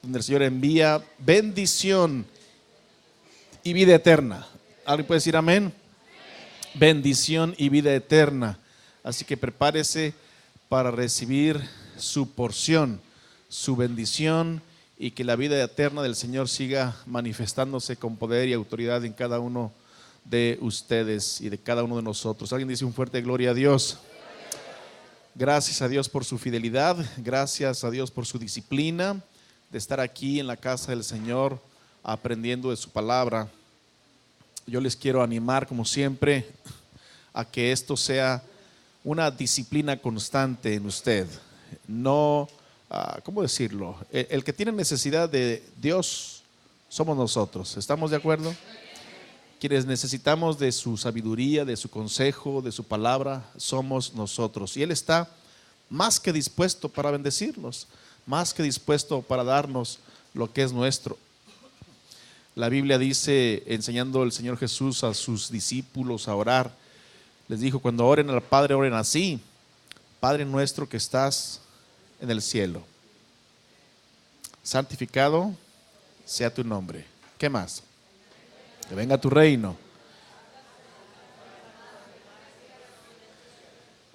donde el Señor envía bendición y vida eterna. ¿Alguien puede decir amén? Bendición y vida eterna. Así que prepárese para recibir su porción, su bendición, y que la vida eterna del Señor siga manifestándose con poder y autoridad en cada uno de ustedes y de cada uno de nosotros. Alguien dice un fuerte gloria a Dios. Gracias a Dios por su fidelidad, gracias a Dios por su disciplina de estar aquí en la casa del Señor aprendiendo de su palabra. Yo les quiero animar, como siempre, a que esto sea una disciplina constante en usted. No, ¿cómo decirlo? El que tiene necesidad de Dios somos nosotros. ¿Estamos de acuerdo? Quienes necesitamos de su sabiduría, de su consejo, de su palabra, somos nosotros. Y Él está más que dispuesto para bendecirnos, más que dispuesto para darnos lo que es nuestro. La Biblia dice, enseñando el Señor Jesús a sus discípulos a orar, les dijo: cuando oren al Padre, oren así: Padre nuestro que estás en el cielo, santificado sea tu nombre. ¿Qué más? Que venga tu reino.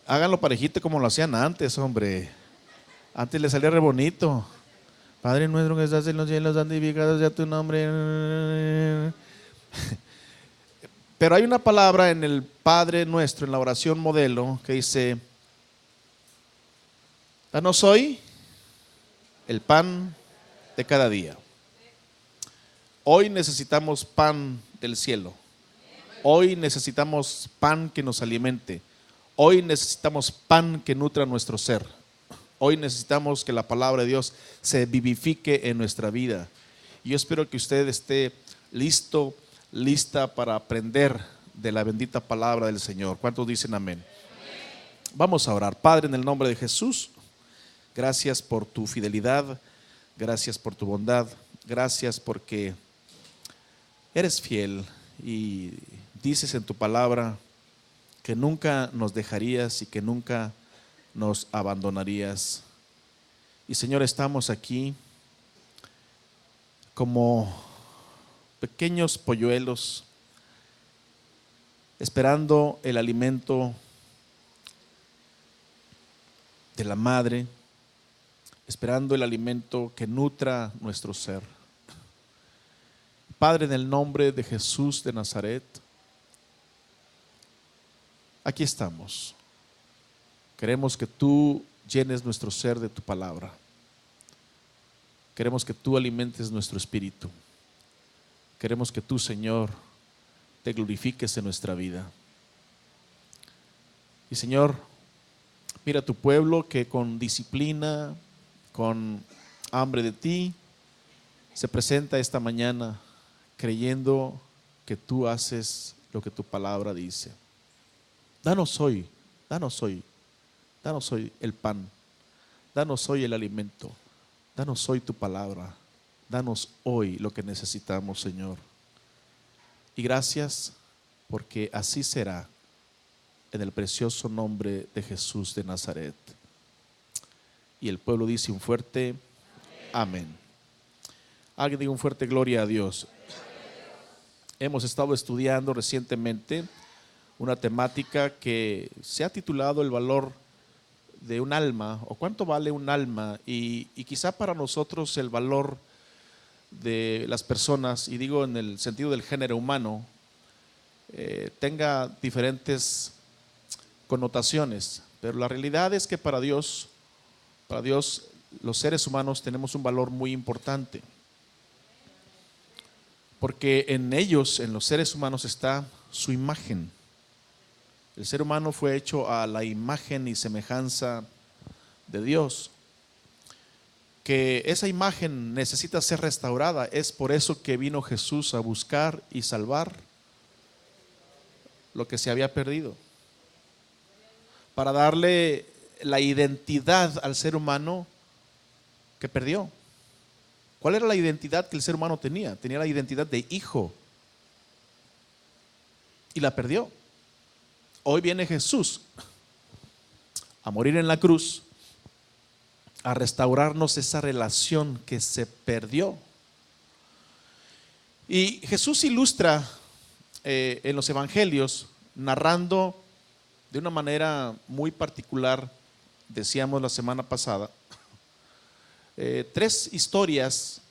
Háganlo parejito como lo hacían antes, hombre. Antes le salía re bonito. Padre nuestro que estás en los cielos, santificado sea tu nombre. Pero hay una palabra en el Padre nuestro, en la oración modelo, que dice: danos hoy el pan de cada día. Hoy necesitamos pan del cielo. Hoy necesitamos pan que nos alimente. Hoy necesitamos pan que nutra nuestro ser. Hoy necesitamos que la palabra de Dios se vivifique en nuestra vida. Y yo espero que usted esté listo, lista para aprender de la bendita palabra del Señor. ¿Cuántos dicen amén? Vamos a orar. Padre, en el nombre de Jesús, gracias por tu fidelidad, gracias por tu bondad, gracias porque eres fiel y dices en tu palabra que nunca nos dejarías y que nunca nos abandonarías. Y Señor, estamos aquí como pequeños polluelos esperando el alimento de la madre, esperando el alimento que nutra nuestro ser. Padre, en el nombre de Jesús de Nazaret, aquí estamos. Queremos que tú llenes nuestro ser de tu palabra. Queremos que tú alimentes nuestro espíritu. Queremos que tú, Señor, te glorifiques en nuestra vida. Y Señor, mira a tu pueblo que con disciplina, con hambre de ti, se presenta esta mañana creyendo que tú haces lo que tu palabra dice. Danos hoy, danos hoy, danos hoy el pan, danos hoy el alimento, danos hoy tu palabra, danos hoy lo que necesitamos, Señor. Y gracias porque así será, en el precioso nombre de Jesús de Nazaret. Y el pueblo dice un fuerte amén. Alguien diga un fuerte gloria a Dios. Hemos estado estudiando recientemente una temática que se ha titulado el valor de un alma, o cuánto vale un alma, y quizá para nosotros el valor de las personas, y digo en el sentido del género humano, tenga diferentes connotaciones, pero la realidad es que para Dios los seres humanos tenemos un valor muy importante, porque en ellos, en los seres humanos, está su imagen. El ser humano fue hecho a la imagen y semejanza de Dios. Que esa imagen necesita ser restaurada. Es por eso que vino Jesús a buscar y salvar lo que se había perdido. Para darle la identidad al ser humano que perdió. ¿Cuál era la identidad que el ser humano tenía? Tenía la identidad de hijo y la perdió. Hoy viene Jesús a morir en la cruz, a restaurarnos esa relación que se perdió. Y Jesús ilustra en los evangelios, narrando de una manera muy particular, decíamos la semana pasada, tres historias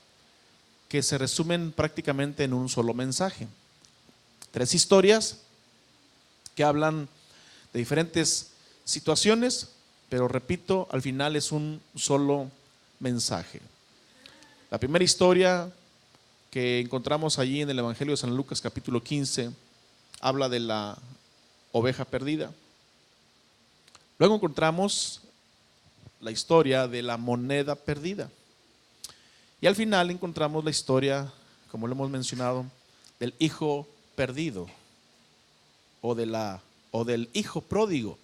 que se resumen prácticamente en un solo mensaje. Tres historias que hablan de diferentes situaciones, pero repito, al final es un solo mensaje. La primera historia que encontramos allí en el Evangelio de San Lucas capítulo 15 habla de la oveja perdida. Luego encontramos la historia de la moneda perdida. Y al final encontramos la historia, como lo hemos mencionado, del hijo perdido o del hijo pródigo.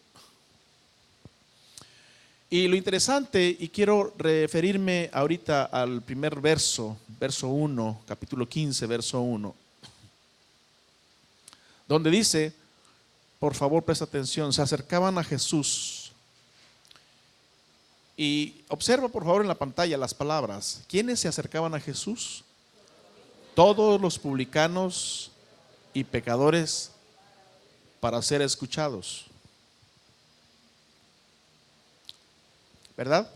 Y lo interesante, y quiero referirme ahorita al primer verso 1, capítulo 15, verso 1, donde dice, por favor presta atención, se acercaban a Jesús. Y observa por favor en la pantalla las palabras. ¿Quiénes se acercaban a Jesús? Todos los publicanos y pecadores para ser escuchados. ¿Verdad?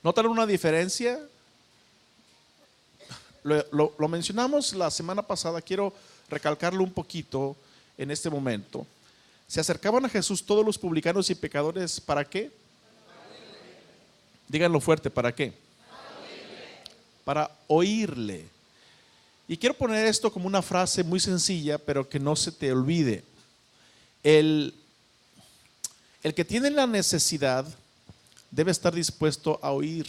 ¿Notan una diferencia? Lo mencionamos la semana pasada, quiero recalcarlo un poquito en este momento. Se acercaban a Jesús todos los publicanos y pecadores, ¿para qué? Díganlo fuerte, ¿para qué? Para oírle. Y quiero poner esto como una frase muy sencilla, pero que no se te olvide. El que tiene la necesidad debe estar dispuesto a oír.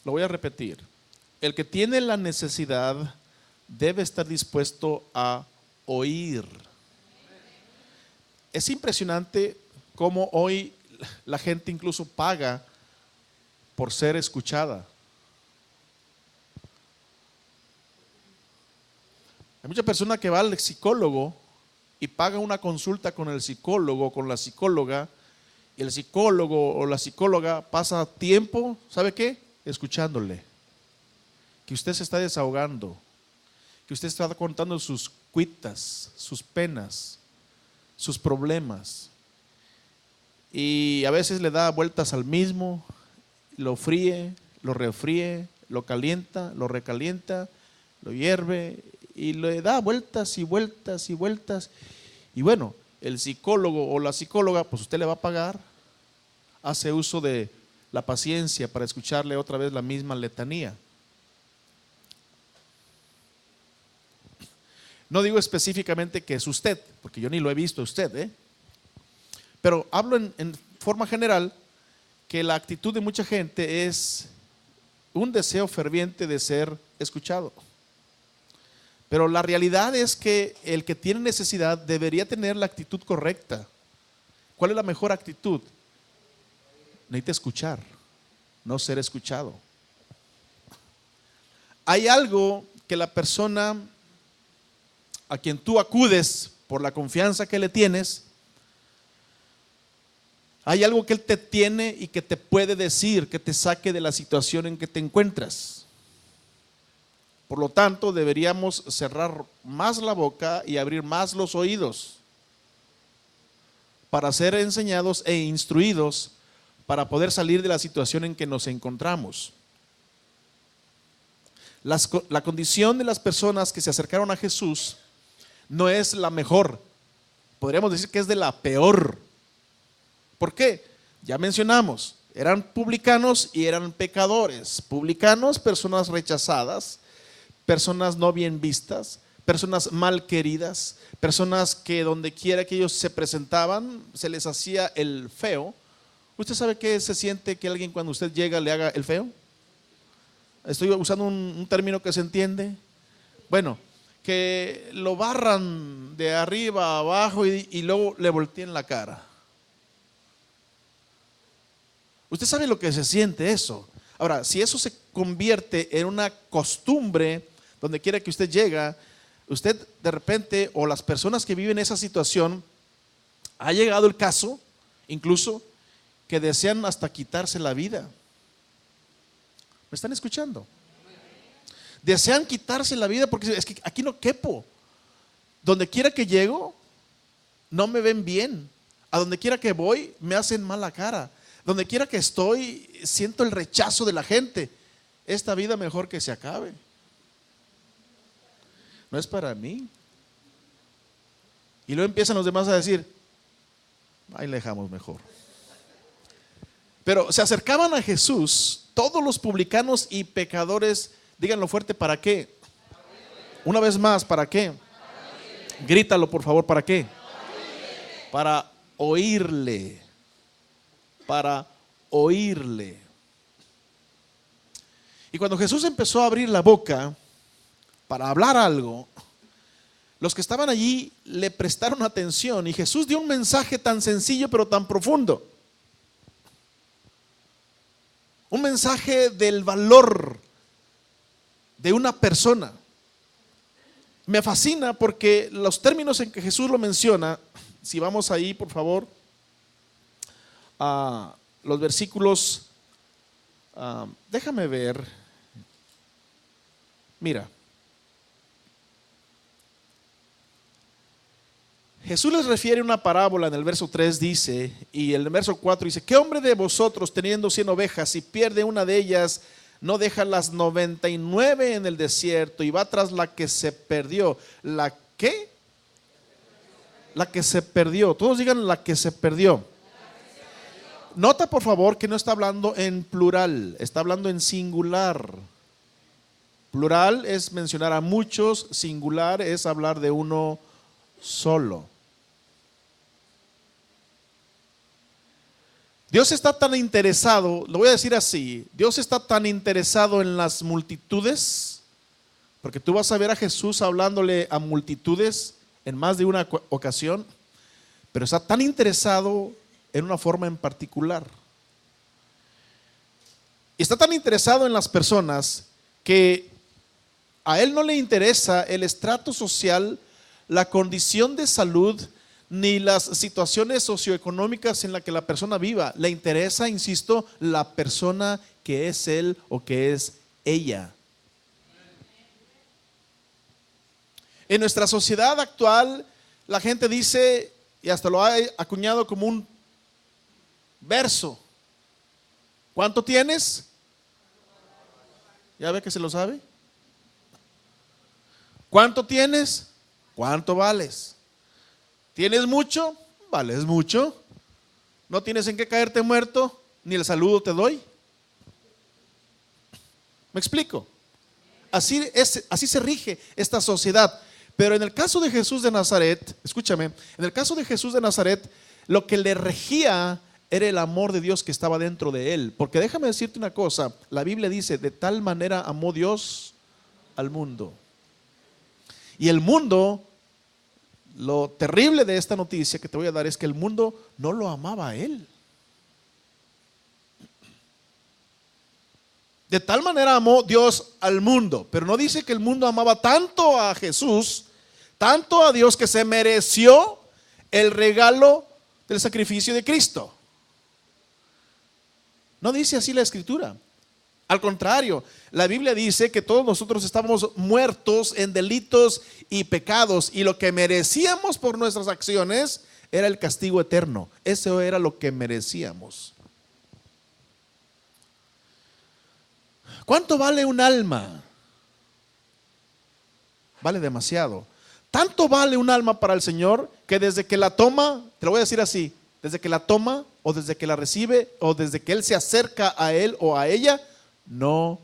Lo voy a repetir. El que tiene la necesidad debe estar dispuesto a oír. Es impresionante cómo hoy la gente incluso paga por ser escuchada. Hay mucha persona que va al psicólogo y paga una consulta con el psicólogo, con la psicóloga, y el psicólogo o la psicóloga pasa tiempo, ¿sabe qué? Escuchándole. Que usted se está desahogando, que usted está contando sus cuitas, sus penas, sus problemas. Y a veces le da vueltas al mismo, lo fríe, lo refríe, lo calienta, lo recalienta, lo hierve y le da vueltas y vueltas y vueltas. Y bueno, el psicólogo o la psicóloga, pues usted le va a pagar, hace uso de la paciencia para escucharle otra vez la misma letanía. No digo específicamente que es usted, porque yo ni lo he visto a usted, pero hablo en forma general que la actitud de mucha gente es un deseo ferviente de ser escuchado. Pero la realidad es que el que tiene necesidad debería tener la actitud correcta. ¿Cuál es la mejor actitud? Necesita escuchar, no ser escuchado. Hay algo que la persona a quien tú acudes por la confianza que le tienes, hay algo que él te tiene y que te puede decir, que te saque de la situación en que te encuentras. Por lo tanto, deberíamos cerrar más la boca y abrir más los oídos para ser enseñados e instruidos para poder salir de la situación en que nos encontramos. La condición de las personas que se acercaron a Jesús no es la mejor, podríamos decir que es de la peor. ¿Por qué? Ya mencionamos, eran publicanos y eran pecadores. Publicanos, personas rechazadas, personas no bien vistas, personas mal queridas, personas que donde quiera que ellos se presentaban se les hacía el feo. ¿Usted sabe qué se siente que alguien cuando usted llega le haga el feo? Estoy usando un término que se entiende. Bueno, que lo barran de arriba a abajo y luego le volteen la cara. Usted sabe lo que se siente eso. Ahora, si eso se convierte en una costumbre, donde quiera que usted llega, usted de repente, o las personas que viven esa situación, Ha llegado el caso, incluso, que desean hasta quitarse la vida. ¿Me están escuchando? Desean quitarse la vida porque es que aquí no quepo. Donde quiera que llego, no me ven bien. A donde quiera que voy, me hacen mala cara. Donde quiera que estoy, siento el rechazo de la gente. Esta vida mejor que se acabe. No es para mí. Y luego empiezan los demás a decir, ahí le dejamos mejor. Pero se acercaban a Jesús todos los publicanos y pecadores. Díganlo fuerte, ¿para qué? Una vez más, ¿para qué? Grítalo por favor, ¿para qué? Para oírle. Para oírle. Y cuando Jesús empezó a abrir la boca para hablar algo, los que estaban allí le prestaron atención y Jesús dio un mensaje tan sencillo pero tan profundo. Un mensaje del valor de una persona. Me fascina porque los términos en que Jesús lo menciona, si vamos ahí por favor a los versículos, déjame ver, mira, Jesús les refiere una parábola en el verso 3 dice, y en el verso 4 dice, ¿qué hombre de vosotros teniendo 100 ovejas, si pierde una de ellas, no deja las 99 en el desierto y va tras la que se perdió? ¿La qué? La que se perdió. Todos digan la que se perdió. Nota por favor que no está hablando en plural, está hablando en singular. Plural es mencionar a muchos, singular es hablar de uno solo. Dios está tan interesado, lo voy a decir así, Dios está tan interesado en las multitudes, porque tú vas a ver a Jesús hablándole a multitudes en más de una ocasión, pero está tan interesado en una forma en particular. Y está tan interesado en las personas que a Él no le interesa el estrato social, la condición de salud, ni las situaciones socioeconómicas en las que la persona viva. Le interesa, insisto, la persona que es él o que es ella. En nuestra sociedad actual, la gente dice, y hasta lo ha acuñado como un verso: ¿cuánto tienes? ¿Ya ve que se lo sabe? ¿Cuánto tienes? ¿Cuánto vales? ¿Tienes mucho? Vales mucho. ¿No tienes en qué caerte muerto? Ni el saludo te doy. ¿Me explico? Así se rige esta sociedad. Pero en el caso de Jesús de Nazaret, escúchame, en el caso de Jesús de Nazaret, lo que le regía era el amor de Dios que estaba dentro de él. Porque déjame decirte una cosa, la Biblia dice, de tal manera amó Dios al mundo. Y el mundo, lo terrible de esta noticia que te voy a dar es que el mundo no lo amaba a él. De tal manera amó Dios al mundo, pero no dice que el mundo amaba tanto a Jesús, tanto a Dios, que se mereció el regalo del sacrificio de Cristo. No dice así la Escritura. Al contrario, la Biblia dice que todos nosotros estábamos muertos en delitos y pecados, y lo que merecíamos por nuestras acciones era el castigo eterno. Eso era lo que merecíamos. ¿Cuánto vale un alma? Vale demasiado. Tanto vale un alma para el Señor que desde que la toma, te lo voy a decir así, desde que la toma o desde que la recibe o desde que Él se acerca a él o a ella, no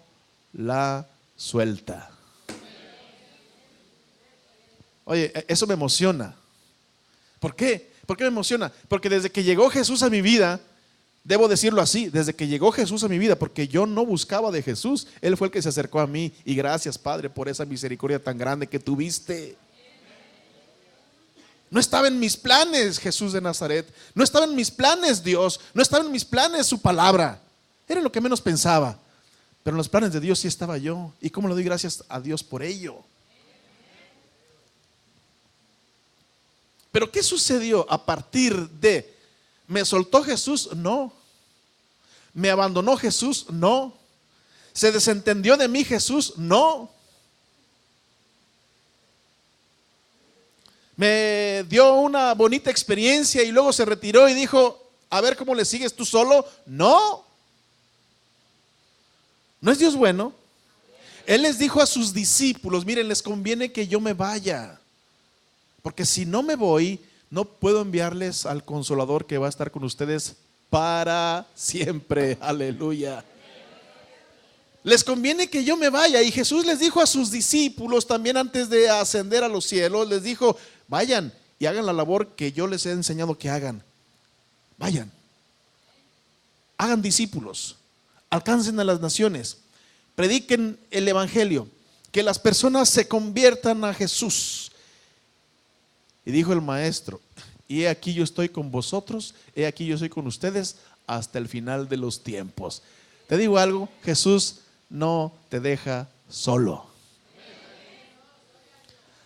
la suelta. Oye, eso me emociona. ¿Por qué? ¿Por qué me emociona? Porque desde que llegó Jesús a mi vida, debo decirlo así, desde que llegó Jesús a mi vida, porque yo no buscaba de Jesús, Él fue el que se acercó a mí. Y gracias, Padre, por esa misericordia tan grande que tuviste. No estaba en mis planes Jesús de Nazaret, no estaba en mis planes Dios, no estaba en mis planes su palabra. Era lo que menos pensaba. Pero en los planes de Dios sí estaba yo. ¿Y cómo le doy gracias a Dios por ello? Pero ¿qué sucedió a partir de? ¿Me soltó Jesús? No. ¿Me abandonó Jesús? No. ¿Se desentendió de mí Jesús? No. ¿Me dio una bonita experiencia y luego se retiró y dijo, a ver cómo le sigues tú solo? No. ¿No es Dios bueno? Él les dijo a sus discípulos, miren, les conviene que yo me vaya, porque si no me voy, no puedo enviarles al Consolador que va a estar con ustedes para siempre. Aleluya. Les conviene que yo me vaya. Y Jesús les dijo a sus discípulos también antes de ascender a los cielos, les dijo, vayan y hagan la labor que yo les he enseñado que hagan. Vayan, hagan discípulos, alcancen a las naciones, prediquen el evangelio, que las personas se conviertan a Jesús. Y dijo el maestro, y he aquí yo estoy con vosotros, he aquí yo soy con ustedes hasta el final de los tiempos. Te digo algo, Jesús no te deja solo.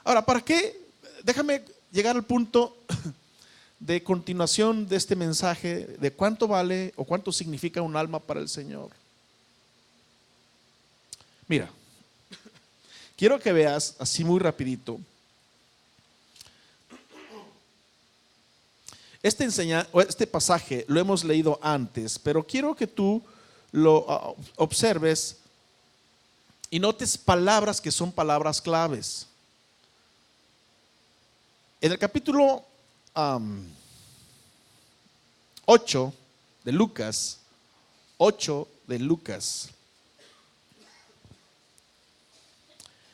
Ahora, ¿para qué? Déjame llegar al punto de continuación de este mensaje de cuánto vale o cuánto significa un alma para el Señor. Mira, quiero que veas así muy rapidito este pasaje lo hemos leído antes, pero quiero que tú lo observes y notes palabras que son palabras claves. En el capítulo 8 de Lucas,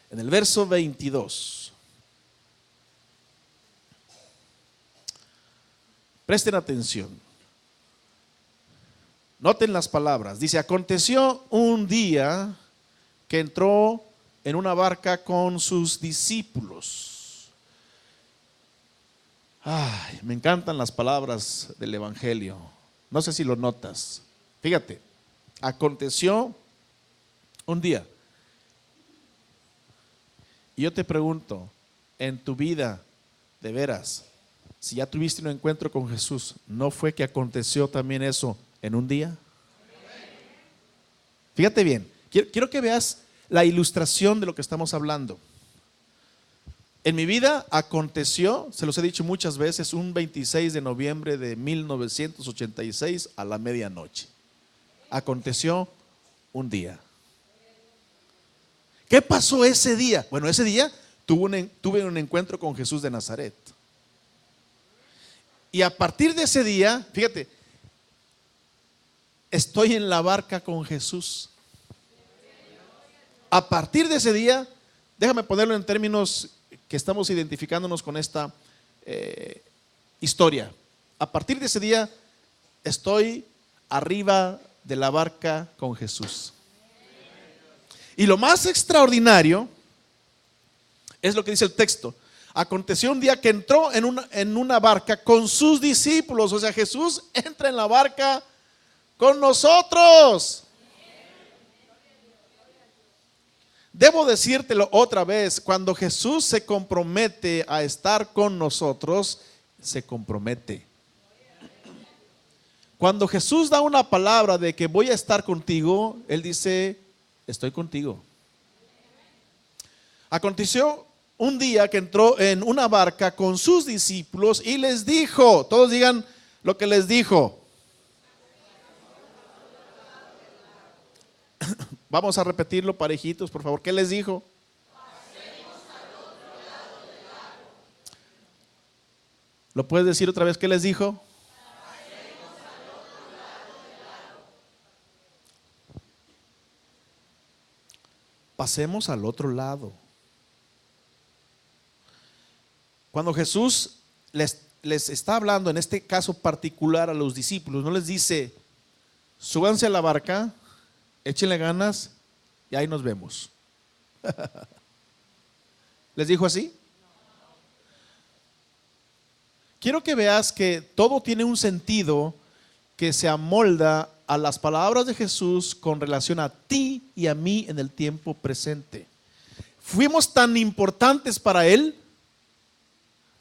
en el verso 22. Presten atención. Noten las palabras. Dice, aconteció un día que entró en una barca con sus discípulos. Ay, me encantan las palabras del Evangelio. No sé si lo notas. Fíjate, aconteció un día. Y yo te pregunto, en tu vida, de veras, si ya tuviste un encuentro con Jesús, ¿no fue que aconteció también eso en un día? Fíjate bien, quiero que veas la ilustración de lo que estamos hablando. En mi vida aconteció, se los he dicho muchas veces, un 26 de noviembre de 1986 a la medianoche. Aconteció un día. ¿Qué pasó ese día? Bueno, ese día tuve un encuentro con Jesús de Nazaret. Y a partir de ese día, fíjate, estoy en la barca con Jesús. A partir de ese día, déjame ponerlo en términos que estamos identificándonos con esta historia. A partir de ese día, estoy arriba de la barca con Jesús. Y lo más extraordinario es lo que dice el texto. Aconteció un día que entró en una barca con sus discípulos. O sea, Jesús entra en la barca con nosotros. Debo decírtelo otra vez, cuando Jesús se compromete a estar con nosotros, se compromete. Cuando Jesús da una palabra de que voy a estar contigo, Él dice, estoy contigo. Aconteció un día que entró en una barca con sus discípulos y les dijo, todos digan lo que les dijo. Vamos a repetirlo parejitos, por favor. ¿Qué les dijo? ¿Lo puedes decir otra vez? ¿Qué les dijo? Pasemos al otro lado. Cuando Jesús les está hablando, en este caso particular a los discípulos, no les dice, súbanse a la barca, échenle ganas y ahí nos vemos. ¿Les dijo así? Quiero que veas que todo tiene un sentido que se amolda a las palabras de Jesús con relación a ti y a mí en el tiempo presente. Fuimos tan importantes para Él,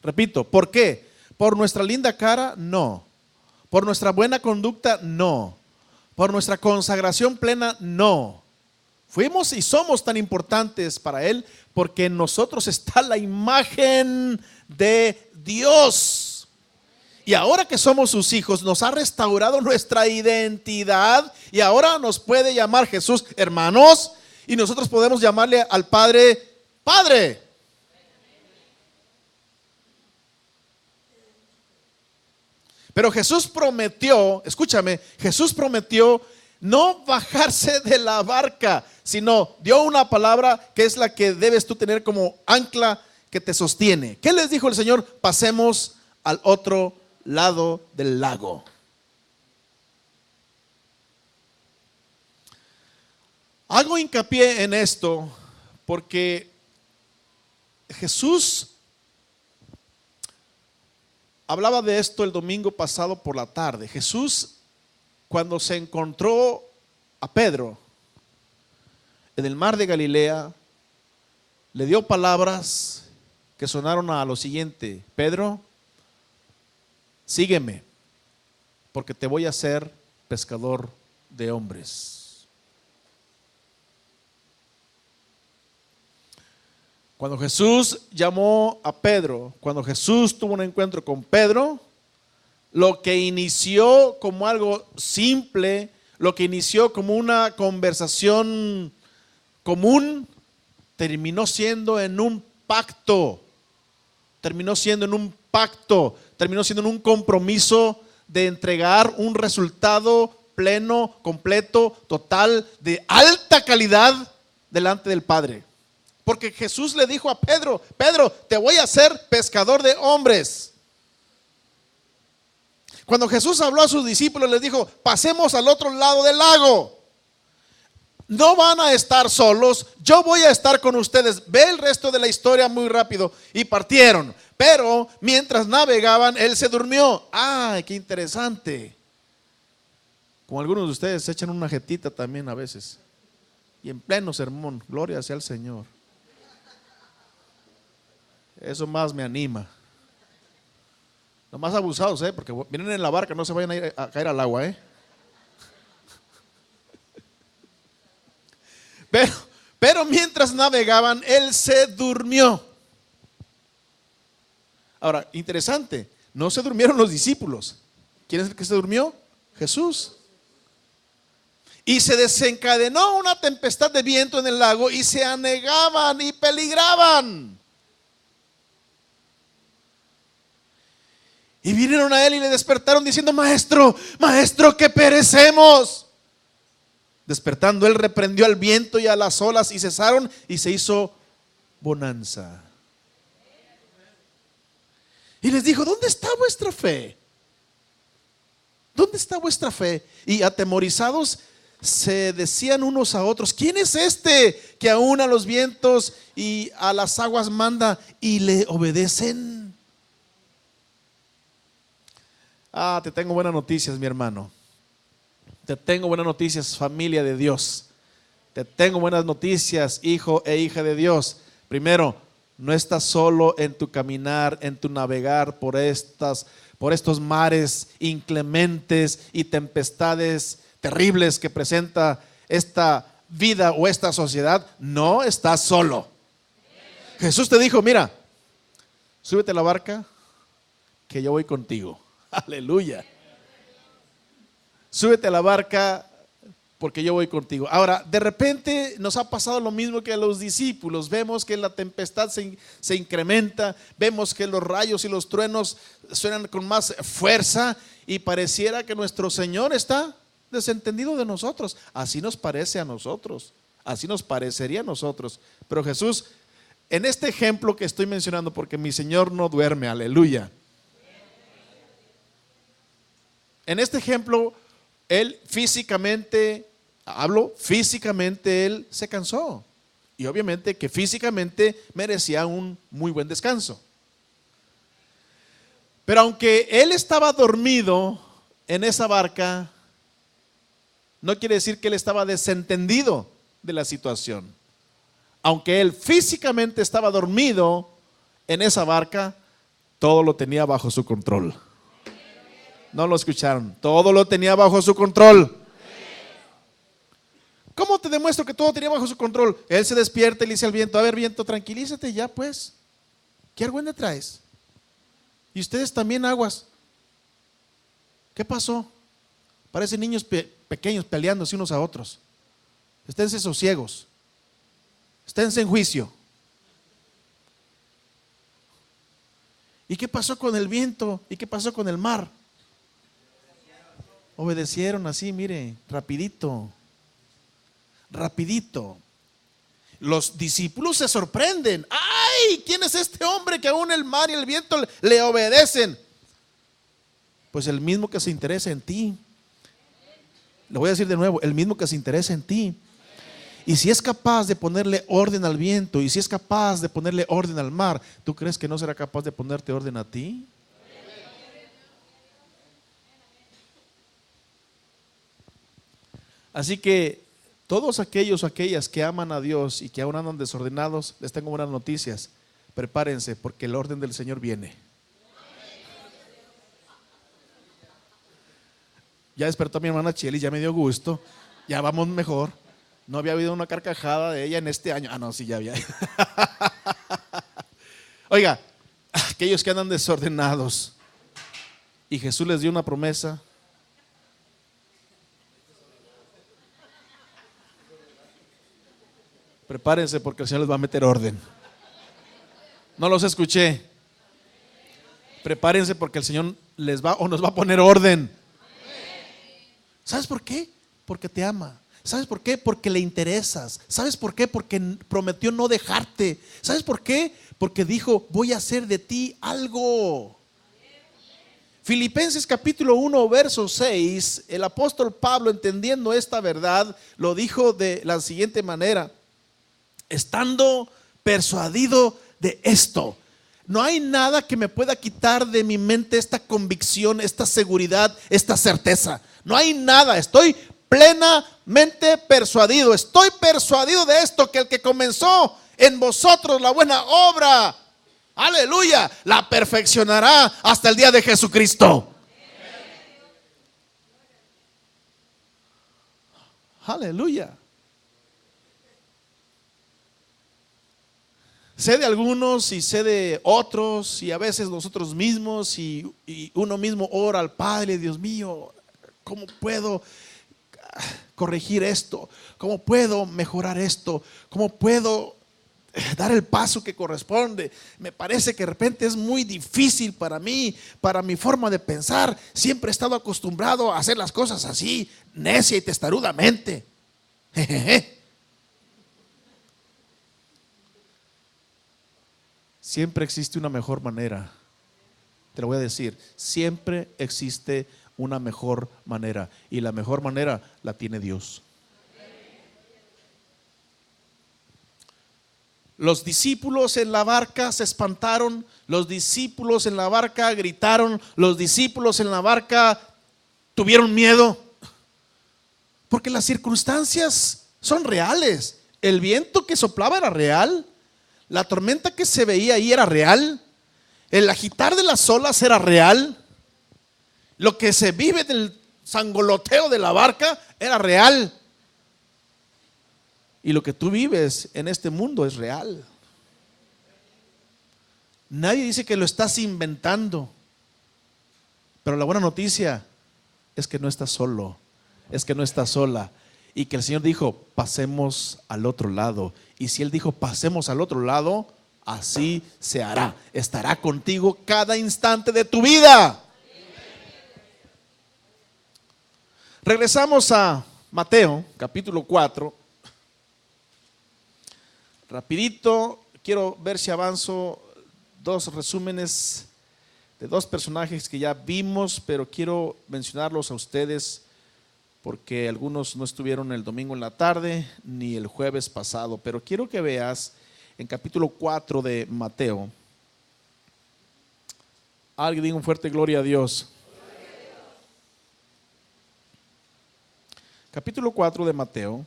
Repito, ¿por qué? ¿Por nuestra linda cara? No. ¿Por nuestra buena conducta? No. ¿Por nuestra consagración plena? No. Fuimos y somos tan importantes para Él porque en nosotros está la imagen de Dios. Y ahora que somos sus hijos, nos ha restaurado nuestra identidad y ahora nos puede llamar Jesús hermanos y nosotros podemos llamarle al Padre, Padre. Pero Jesús prometió, escúchame, Jesús prometió no bajarse de la barca, sino dio una palabra que es la que debes tú tener como ancla que te sostiene. ¿Qué les dijo el Señor? Pasemos al otro lado del lago. Hago hincapié en esto porque Jesús hablaba de esto el domingo pasado por la tarde. Jesús, cuando se encontró a Pedro en el mar de Galilea, le dio palabras que sonaron a lo siguiente: Pedro, sígueme, porque te voy a hacer pescador de hombres. Cuando Jesús llamó a Pedro, cuando Jesús tuvo un encuentro con Pedro, lo que inició como algo simple, lo que inició como una conversación común, terminó siendo en un pacto, terminó siendo en un compromiso de entregar un resultado pleno, completo, total, de alta calidad delante del Padre. Porque Jesús le dijo a Pedro: Pedro, te voy a hacer pescador de hombres. Cuando Jesús habló a sus discípulos, les dijo: pasemos al otro lado del lago. No van a estar solos, yo voy a estar con ustedes. Ve el resto de la historia muy rápido. Y partieron. Pero mientras navegaban, él se durmió. ¡Ay, qué interesante! Como algunos de ustedes se echan una jetita también a veces. Y en pleno sermón, gloria sea al Señor. Eso más me anima. No más abusados, porque vienen en la barca, no se vayan a ir a caer al agua, Pero mientras navegaban, él se durmió. Ahora, interesante, no se durmieron los discípulos. ¿Quién es el que se durmió? Jesús. Y se desencadenó una tempestad de viento en el lago y se anegaban y peligraban. Y vinieron a él y le despertaron diciendo: Maestro, maestro, que perecemos. Despertando, él reprendió al viento y a las olas y cesaron y se hizo bonanza. Y les dijo: ¿dónde está vuestra fe? ¿Dónde está vuestra fe? Y atemorizados se decían unos a otros: ¿quién es este que aún a los vientos y a las aguas manda y le obedecen? Te tengo buenas noticias, mi hermano. Te tengo buenas noticias, familia de Dios. Te tengo buenas noticias, hijo e hija de Dios. Primero, no estás solo en tu caminar, en tu navegar por estos mares inclementes y tempestades terribles que presenta esta vida o esta sociedad. No estás solo. Jesús te dijo: mira, súbete a la barca que yo voy contigo. Aleluya. Súbete a la barca porque yo voy contigo. Ahora, de repente nos ha pasado lo mismo que a los discípulos. Vemos que la tempestad se incrementa, vemos que los rayos y los truenos suenan con más fuerza y pareciera que nuestro Señor está desentendido de nosotros. Así nos parece a nosotros, así nos parecería a nosotros. Pero Jesús, en este ejemplo que estoy mencionando, porque mi Señor no duerme, aleluya. En este ejemplo, él físicamente, él se cansó. Y obviamente que físicamente merecía un muy buen descanso. Pero aunque él estaba dormido en esa barca, no quiere decir que él estaba desentendido de la situación. Aunque él físicamente estaba dormido en esa barca, todo lo tenía bajo su control. No lo escucharon. Todo lo tenía bajo su control. ¿Cómo te demuestro que todo tenía bajo su control? Él se despierta y le dice al viento: a ver, viento, tranquilízate ya pues. ¿Qué argüende traes? Y ustedes también, aguas. ¿Qué pasó? Parecen niños pequeños peleándose unos a otros. Esténse sosiegos. Esténse en juicio. ¿Y qué pasó con el viento? ¿Y qué pasó con el mar? Obedecieron así, mire, rapidito. Rapidito. Los discípulos se sorprenden. ¡Ay! ¿Quién es este hombre que aún el mar y el viento le obedecen? Pues el mismo que se interesa en ti. Lo voy a decir de nuevo: el mismo que se interesa en ti. Y si es capaz de ponerle orden al viento, y si es capaz de ponerle orden al mar, ¿tú crees que no será capaz de ponerte orden a ti? Así que todos aquellos o aquellas que aman a Dios y que aún andan desordenados, les tengo buenas noticias. Prepárense, porque el orden del Señor viene. Ya despertó mi hermana Cheli, ya me dio gusto. Ya vamos mejor. No había habido una carcajada de ella en este año. Ah, no, sí, ya había. Oiga, aquellos que andan desordenados y Jesús les dio una promesa. Prepárense, porque el Señor les va a meter orden. No los escuché. Prepárense, porque el Señor les va o nos va a poner orden. ¿Sabes por qué? Porque te ama. ¿Sabes por qué? Porque le interesas. ¿Sabes por qué? Porque prometió no dejarte. ¿Sabes por qué? Porque dijo: voy a hacer de ti algo. Filipenses capítulo 1 verso 6, el apóstol Pablo, entendiendo esta verdad, lo dijo de la siguiente manera: estando persuadido de esto, no hay nada que me pueda quitar de mi mente esta convicción, esta seguridad, esta certeza. No hay nada, estoy plenamente persuadido. Estoy persuadido de esto, que el que comenzó en vosotros la buena obra, aleluya, la perfeccionará hasta el día de Jesucristo. Aleluya. Sé de algunos y sé de otros, y a veces nosotros mismos, y uno mismo ora al Padre: Dios mío, ¿cómo puedo corregir esto? ¿Cómo puedo mejorar esto? ¿Cómo puedo dar el paso que corresponde? Me parece que de repente es muy difícil para mí, para mi forma de pensar. Siempre he estado acostumbrado a hacer las cosas así, necia y testarudamente. Jejeje. Siempre existe una mejor manera. Te lo voy a decir: siempre existe una mejor manera, y la mejor manera la tiene Dios. Los discípulos en la barca se espantaron, los discípulos en la barca gritaron, los discípulos en la barca tuvieron miedo, porque las circunstancias son reales. El viento que soplaba era real, la tormenta que se veía ahí era real, el agitar de las olas era real, lo que se vive del sangoloteo de la barca era real. Y lo que tú vives en este mundo es real. Nadie dice que lo estás inventando, pero la buena noticia es que no estás solo, es que no estás sola, y que el Señor dijo: pasemos al otro lado. Y si Él dijo: pasemos al otro lado, así se hará. Estará contigo cada instante de tu vida. Regresamos a Mateo capítulo 4. Rapidito, quiero ver si avanzo dos resúmenes de dos personajes que ya vimos, pero quiero mencionarlos a ustedes porque algunos no estuvieron el domingo en la tarde ni el jueves pasado. Pero quiero que veas en capítulo 4 de Mateo. Alguien diga un fuerte gloria a Dios. Capítulo 4 de Mateo.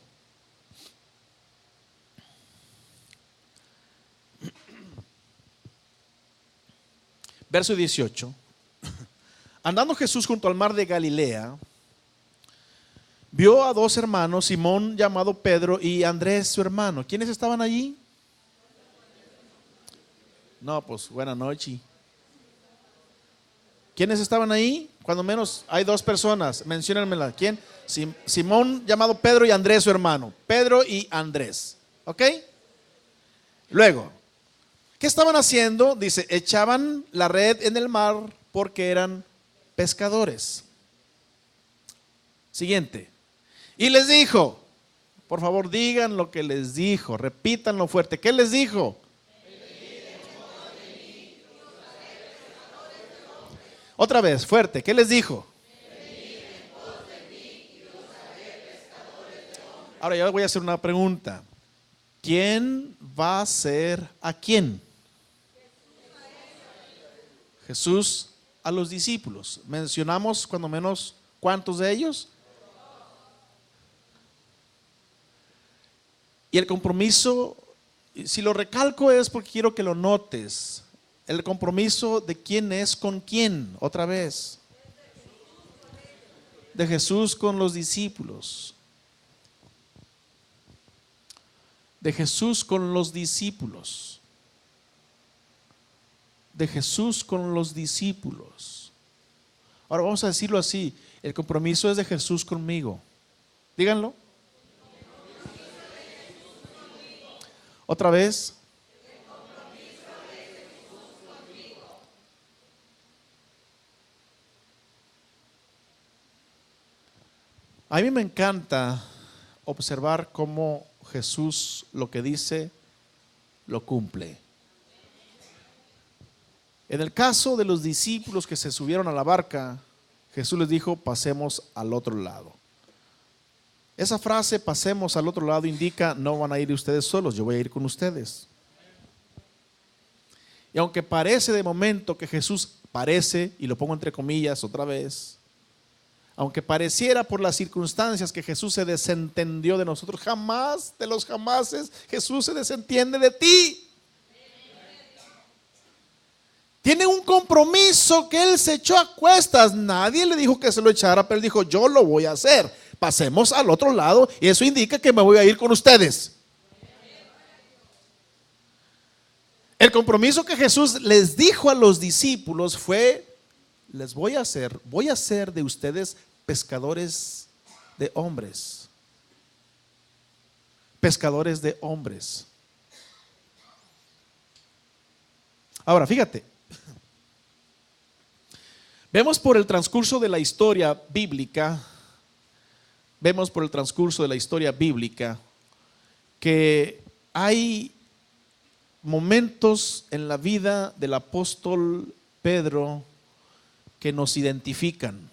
Verso 18. Andando Jesús junto al mar de Galilea, vio a dos hermanos, Simón llamado Pedro y Andrés su hermano. ¿Quiénes estaban allí? No, pues buena noche. ¿Quiénes estaban ahí? Cuando menos hay dos personas, menciónenmela. ¿Quién? Simón llamado Pedro y Andrés su hermano. Pedro y Andrés. ¿Ok? Luego, ¿qué estaban haciendo? Dice, echaban la red en el mar porque eran pescadores. Siguiente. Y les dijo, por favor digan lo que les dijo, repítanlo fuerte. ¿Qué les dijo? Otra vez, fuerte, ¿qué les dijo? Ahora yo voy a hacer una pregunta. ¿Quién va a ser a quién? Jesús a los discípulos. Mencionamos cuando menos ¿cuántos de ellos? Y el compromiso, si lo recalco es porque quiero que lo notes. El compromiso de quién es con quién, otra vez. De Jesús con los discípulos. De Jesús con los discípulos. De Jesús con los discípulos. Ahora vamos a decirlo así, el compromiso es de Jesús conmigo. Díganlo. Otra vez. A mí me encanta observar cómo Jesús lo que dice, lo cumple. En el caso de los discípulos que se subieron a la barca, Jesús les dijo, pasemos al otro lado. Esa frase, pasemos al otro lado, indica, no van a ir ustedes solos, yo voy a ir con ustedes. Y aunque parece de momento que Jesús parece, y lo pongo entre comillas otra vez, aunque pareciera por las circunstancias que Jesús se desentendió de nosotros, jamás de los jamases Jesús se desentiende de ti. Tiene un compromiso que Él se echó a cuestas. Nadie le dijo que se lo echara, pero Él dijo, yo lo voy a hacer. Pasemos al otro lado y eso indica que me voy a ir con ustedes. El compromiso que Jesús les dijo a los discípulos fue, les voy a hacer de ustedes pescadores de hombres. Pescadores de hombres. Ahora, fíjate. Vemos por el transcurso de la historia bíblica, que hay momentos en la vida del apóstol Pedro que nos identifican.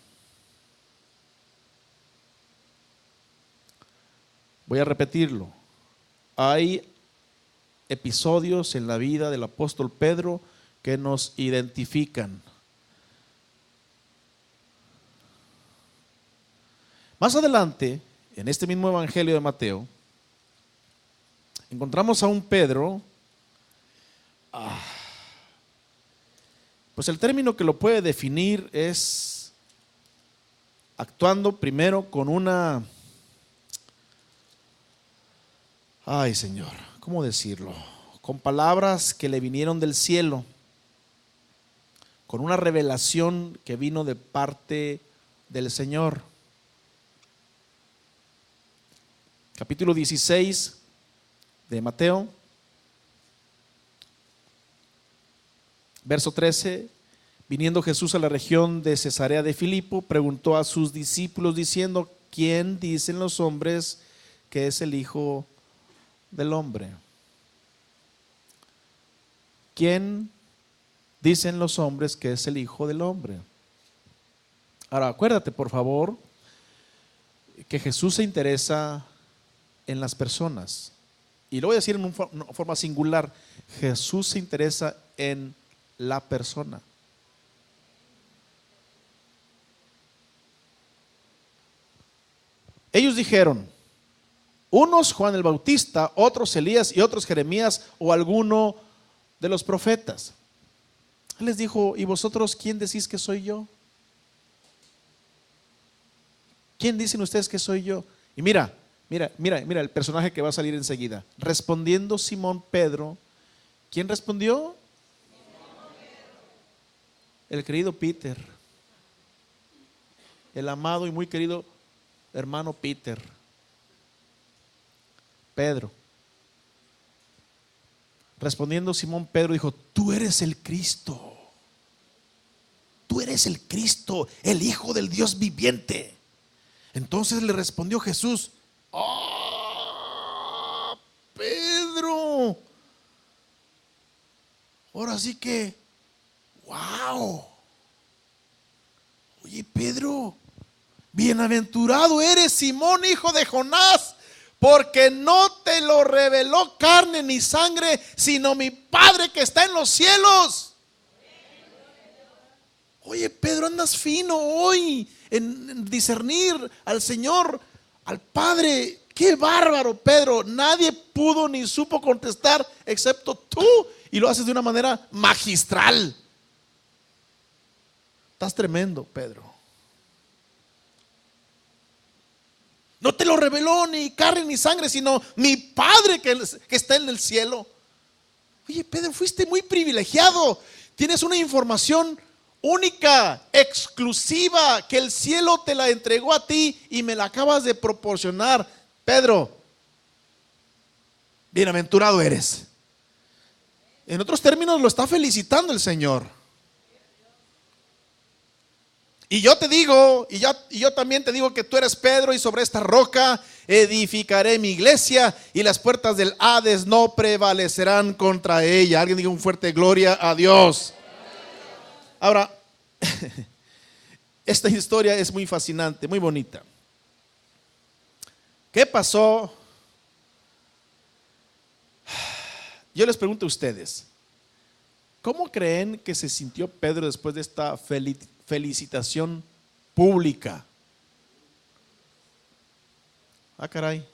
Voy a repetirlo. Hay episodios en la vida del apóstol Pedro que nos identifican. Más adelante, en este mismo evangelio de Mateo, encontramos a un Pedro, pues el término que lo puede definir es actuando primero con una, ay Señor, ¿cómo decirlo? Con palabras que le vinieron del cielo, con una revelación que vino de parte del Señor. Capítulo 16 de Mateo, verso 13. Viniendo Jesús a la región de Cesarea de Filipo, preguntó a sus discípulos diciendo, ¿quién dicen los hombres que es el Hijo del Hombre? ¿Quién dicen los hombres que es el Hijo del Hombre? Ahora, acuérdate, por favor, que Jesús se interesa en las personas. Y lo voy a decir en una forma singular. Jesús se interesa en la persona. Ellos dijeron, unos Juan el Bautista, otros Elías y otros Jeremías o alguno de los profetas. Él les dijo: ¿y vosotros quién decís que soy yo? ¿Quién dicen ustedes que soy yo? Y mira el personaje que va a salir enseguida. Respondiendo Simón Pedro. ¿Quién respondió? El querido Peter, el amado y muy querido hermano Peter. Pedro. Respondiendo Simón Pedro dijo: tú eres el Cristo. Tú eres el Cristo, el Hijo del Dios viviente. Entonces le respondió Jesús: ¡ah, Pedro! Ahora sí que, wow. Oye, Pedro, bienaventurado eres, Simón, hijo de Jonás, porque no te lo reveló carne ni sangre, sino mi Padre que está en los cielos. Oye, Pedro, andas fino hoy en discernir al Señor, al Padre. Qué bárbaro, Pedro. Nadie pudo ni supo contestar excepto tú, y lo haces de una manera magistral. Estás tremendo, Pedro. No te lo reveló ni carne ni sangre, sino mi Padre que está en el cielo. Oye, Pedro, fuiste muy privilegiado. Tienes una información única, exclusiva, que el cielo te la entregó a ti y me la acabas de proporcionar. Pedro, bienaventurado eres. En otros términos, lo está felicitando el Señor. Y yo te digo, y yo también te digo que tú eres Pedro, y sobre esta roca edificaré mi iglesia, y las puertas del Hades no prevalecerán contra ella. Alguien diga un fuerte gloria a Dios. Ahora, esta historia es muy fascinante, muy bonita. ¿Qué pasó? Yo les pregunto a ustedes, ¿cómo creen que se sintió Pedro después de esta felicitación pública? Ah, caray.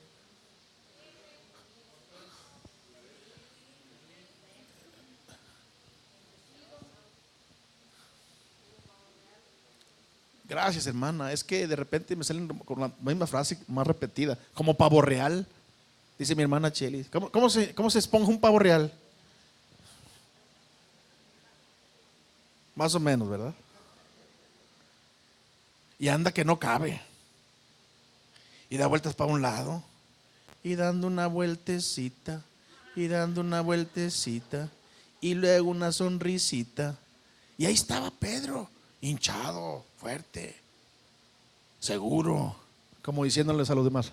Gracias, hermana. Es que de repente me salen con la misma frase más repetida, como pavo real. Dice mi hermana Cheli. ¿Cómo se esponja un pavo real? Más o menos, ¿verdad? Y anda que no cabe. Y da vueltas para un lado. Y dando una vueltecita. Y dando una vueltecita. Y luego una sonrisita. Y ahí estaba Pedro, hinchado, fuerte, seguro, como diciéndoles a los demás.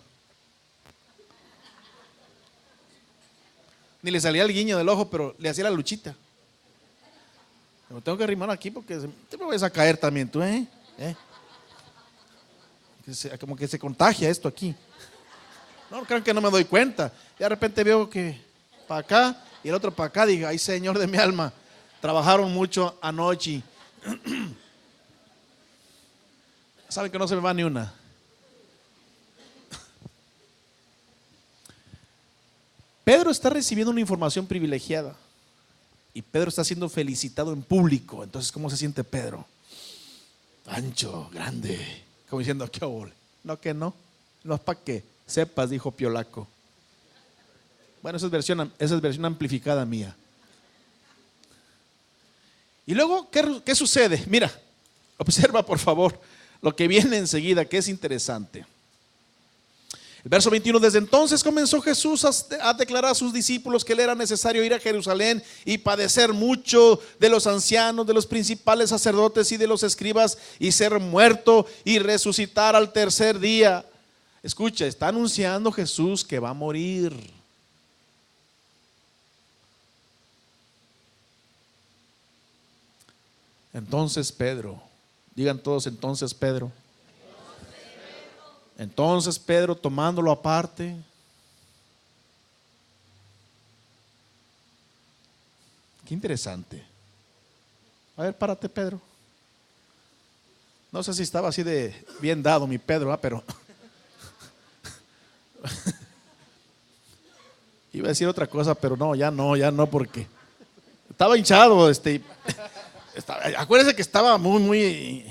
Ni le salía el guiño del ojo, pero le hacía la luchita. Me tengo que arrimar aquí porque te me vas a caer también tú, como que se contagia esto aquí. No crean que no me doy cuenta. Y de repente veo que para acá y el otro para acá. Digo: ay, Señor de mi alma, trabajaron mucho anoche. Saben que no se me va ni una. Pedro está recibiendo una información privilegiada y Pedro está siendo felicitado en público. Entonces, ¿cómo se siente Pedro? Ancho, grande, como diciendo: ¿qué ole? No, que no, no es para que sepas, dijo Piolaco. Bueno, esa es versión amplificada mía. Y luego, ¿qué sucede? Mira, observa por favor lo que viene enseguida, que es interesante. El verso 21: desde entonces comenzó Jesús a declarar a sus discípulos que le era necesario ir a Jerusalén y padecer mucho de los ancianos, de los principales sacerdotes y de los escribas, y ser muerto y resucitar al tercer día. Escucha, está anunciando Jesús que va a morir. Entonces Pedro, digan todos: entonces Pedro. Entonces Pedro, tomándolo aparte, qué interesante. A ver, párate, Pedro. No sé si estaba así de bien dado mi Pedro, pero iba a decir otra cosa, pero no, porque estaba hinchado. Acuérdese que estaba muy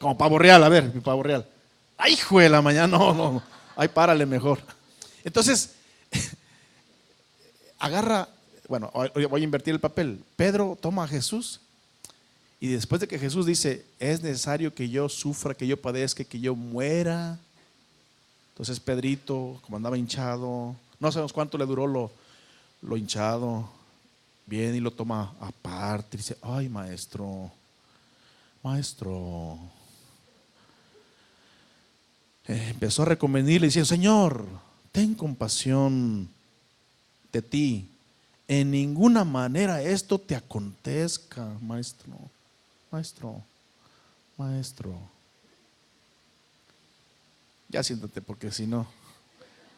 como pavo real. A ver, mi pavo real. Ay, hijo de la mañana, no. Ay, párale mejor. Entonces, agarra, bueno, voy a invertir el papel. Pedro toma a Jesús y después de que Jesús dice, es necesario que yo sufra, que yo padezca, que yo muera. Entonces Pedrito, como andaba hinchado, no sabemos cuánto le duró lo hinchado, viene y lo toma aparte y dice, ay, maestro. Empezó a reconvenirle diciendo, Señor, ten compasión de ti. En ninguna manera esto te acontezca, maestro. Ya siéntate, porque si no,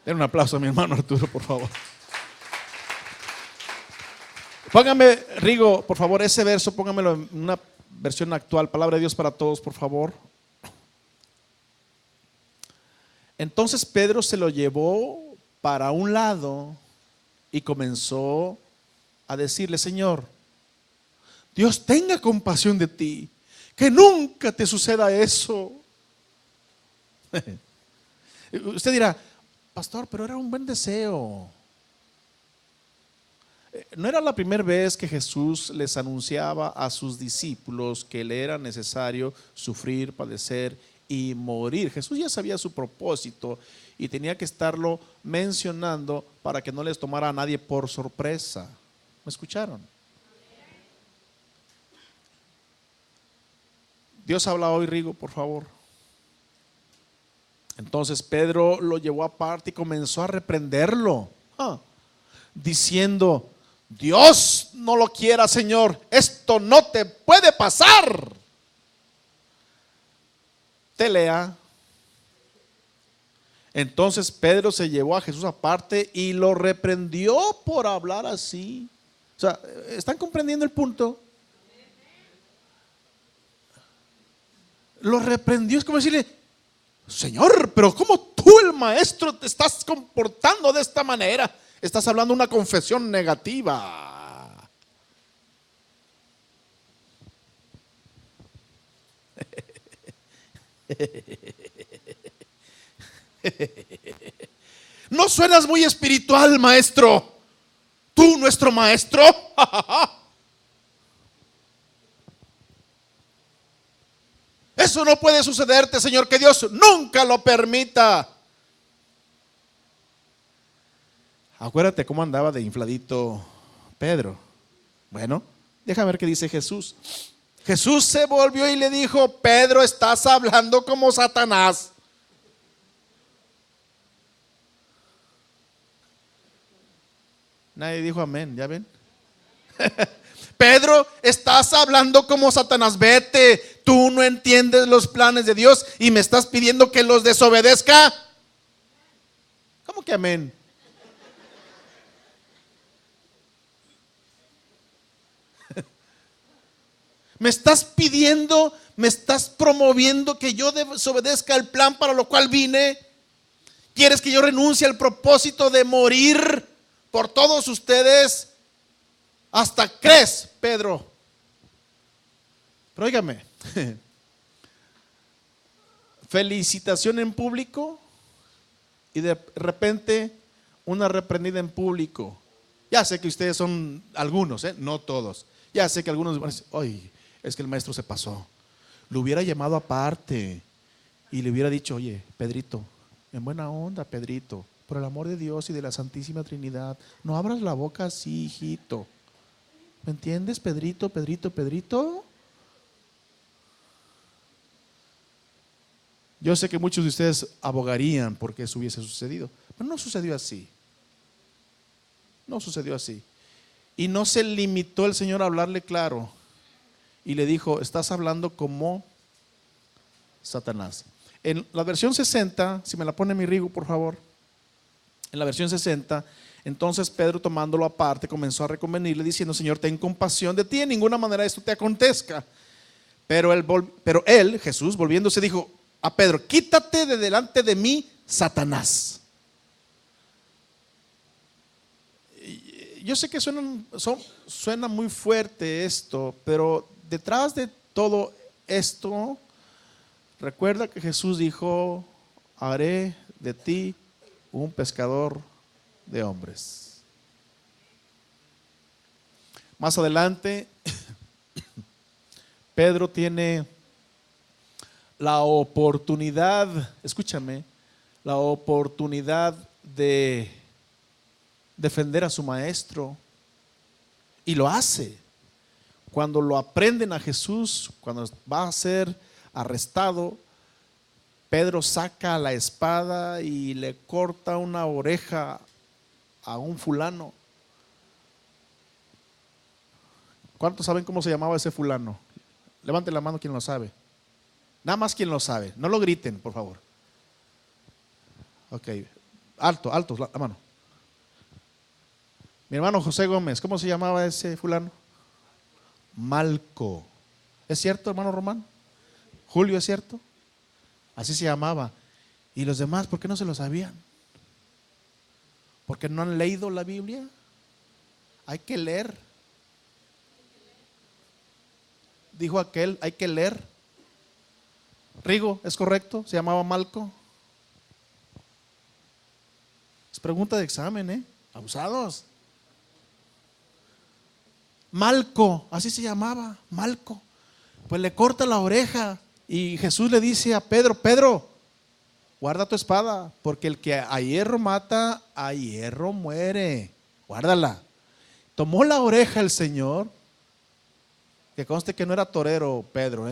den un aplauso a mi hermano Arturo, por favor. Póngame, Rigo, por favor, ese verso, póngamelo en una versión actual, Palabra de Dios para todos, por favor. Entonces Pedro se lo llevó para un lado y comenzó a decirle, Señor, Dios tenga compasión de ti, que nunca te suceda eso. Usted dirá, pastor, pero era un buen deseo. No era la primera vez que Jesús les anunciaba a sus discípulos que le era necesario sufrir, padecer y morir. Jesús ya sabía su propósito y tenía que estarlo mencionando para que no les tomara a nadie por sorpresa. ¿Me escucharon? Dios habla hoy, Rigo, por favor. Entonces Pedro lo llevó aparte y comenzó a reprenderlo, diciendo, Dios no lo quiera, Señor, esto no te puede pasar. Te lea. Entonces Pedro se llevó a Jesús aparte y lo reprendió por hablar así. O sea, ¿están comprendiendo el punto? Lo reprendió, es como decirle, Señor, pero ¿cómo tú, el maestro, te estás comportando de esta manera? Estás hablando una confesión negativa. No suenas muy espiritual, maestro. Tú, nuestro maestro. Eso no puede sucederte, Señor, que Dios nunca lo permita. Acuérdate cómo andaba de infladito Pedro. Bueno, déjame ver qué dice Jesús. Jesús se volvió y le dijo, Pedro, estás hablando como Satanás. Nadie dijo amén, ¿ya ven? Pedro, estás hablando como Satanás, vete, tú no entiendes los planes de Dios y me estás pidiendo que los desobedezca. ¿Cómo que amén? Me estás pidiendo, me estás promoviendo que yo desobedezca el plan para lo cual vine. ¿Quieres que yo renuncie al propósito de morir por todos ustedes? Hasta crees, Pedro. Pero óigame, felicitación en público y de repente una reprendida en público. Ya sé que ustedes son algunos, no todos. Ya sé que algunos van a decir, oye, es que el maestro se pasó. Lo hubiera llamado aparte y le hubiera dicho, oye, Pedrito, en buena onda, Pedrito, por el amor de Dios y de la Santísima Trinidad, no abras la boca así, hijito. ¿Me entiendes, Pedrito? Yo sé que muchos de ustedes abogarían porque eso hubiese sucedido, pero no sucedió así. No sucedió así. Y no se limitó el Señor a hablarle claro. Y le dijo, estás hablando como Satanás. En la versión 60, si me la pone mi Rigo, por favor. En la versión 60, entonces Pedro, tomándolo aparte, comenzó a reconvenirle diciendo, Señor, ten compasión de ti, en ninguna manera esto te acontezca. Pero él, Jesús, volviéndose, dijo a Pedro, quítate de delante de mí, Satanás. Yo sé que suena muy fuerte esto, pero detrás de todo esto, recuerda que Jesús dijo: haré de ti un pescador de hombres. Más adelante, Pedro tiene la oportunidad, escúchame, la oportunidad de defender a su maestro, y lo hace. Cuando lo aprenden a Jesús, cuando va a ser arrestado, Pedro saca la espada y le corta una oreja a un fulano. ¿Cuántos saben cómo se llamaba ese fulano? Levante la mano quien lo sabe. Nada más quien lo sabe. No lo griten, por favor. Ok. Alto, alto la mano. Mi hermano José Gómez, ¿cómo se llamaba ese fulano? Malco. ¿Es cierto, hermano Román? Julio, ¿es cierto? Así se llamaba. ¿Y los demás por qué no se lo sabían? ¿Porque no han leído la Biblia? Hay que leer. Dijo aquel, hay que leer. Rigo, ¿es correcto? ¿Se llamaba Malco? Es pregunta de examen, abusados. Malco, así se llamaba, Malco. Pues le corta la oreja y Jesús le dice a Pedro: Pedro, guarda tu espada, porque el que a hierro mata, a hierro muere. Guárdala. Tomó la oreja el Señor, que conste que no era torero Pedro,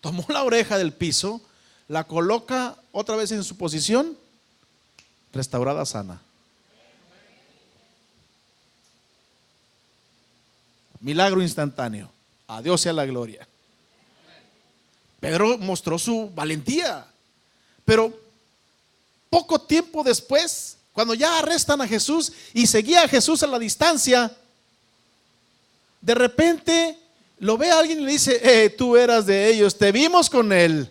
tomó la oreja del piso, la coloca otra vez en su posición, restaurada, sana. Milagro instantáneo. A Dios sea la gloria. Pedro mostró su valentía, pero poco tiempo después, cuando ya arrestan a Jesús y seguía a Jesús a la distancia, de repente lo ve a alguien y le dice: tú eras de ellos, te vimos con él.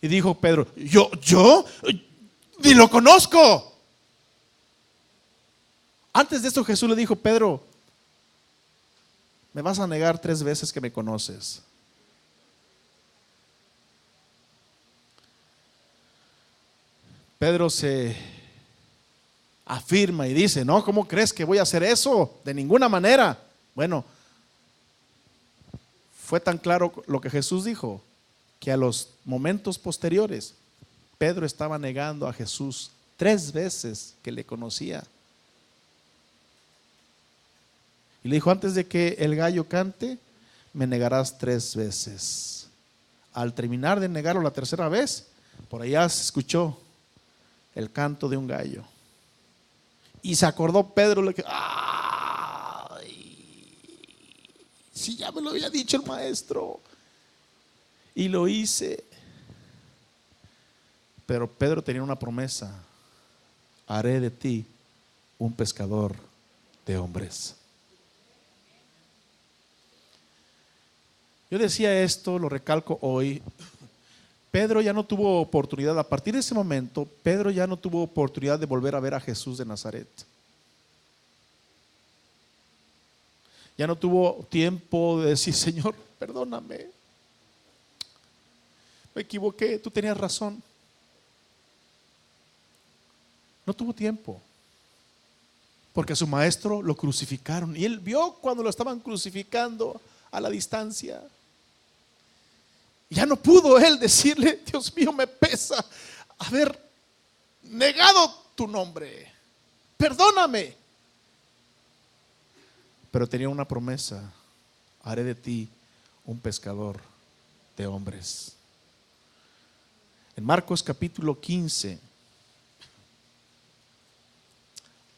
Y dijo Pedro: yo ni lo conozco. Antes de esto Jesús le dijo: Pedro, me vas a negar 3 veces que me conoces. Pedro se afirma y dice: no, ¿cómo crees que voy a hacer eso? De ninguna manera. Bueno, fue tan claro lo que Jesús dijo, que a los momentos posteriores Pedro estaba negando a Jesús 3 veces que le conocía. Y le dijo: antes de que el gallo cante, me negarás 3 veces. Al terminar de negarlo la 3.ª vez, por allá se escuchó el canto de un gallo. Y se acordó Pedro, le dijo: ¡ay! Si ya me lo había dicho el maestro. Y lo hice. Pero Pedro tenía una promesa: haré de ti un pescador de hombres. Yo decía esto, lo recalco hoy. Pedro ya no tuvo oportunidad, a partir de ese momento, Pedro ya no tuvo oportunidad de volver a ver a Jesús de Nazaret. Ya no tuvo tiempo de decir: Señor, perdóname, me equivoqué, tú tenías razón. No tuvo tiempo, porque a su maestro lo crucificaron y él vio cuando lo estaban crucificando a la distancia. Ya no pudo él decirle: Dios mío, me pesa haber negado tu nombre, perdóname. Pero tenía una promesa: haré de ti un pescador de hombres. En Marcos capítulo 15,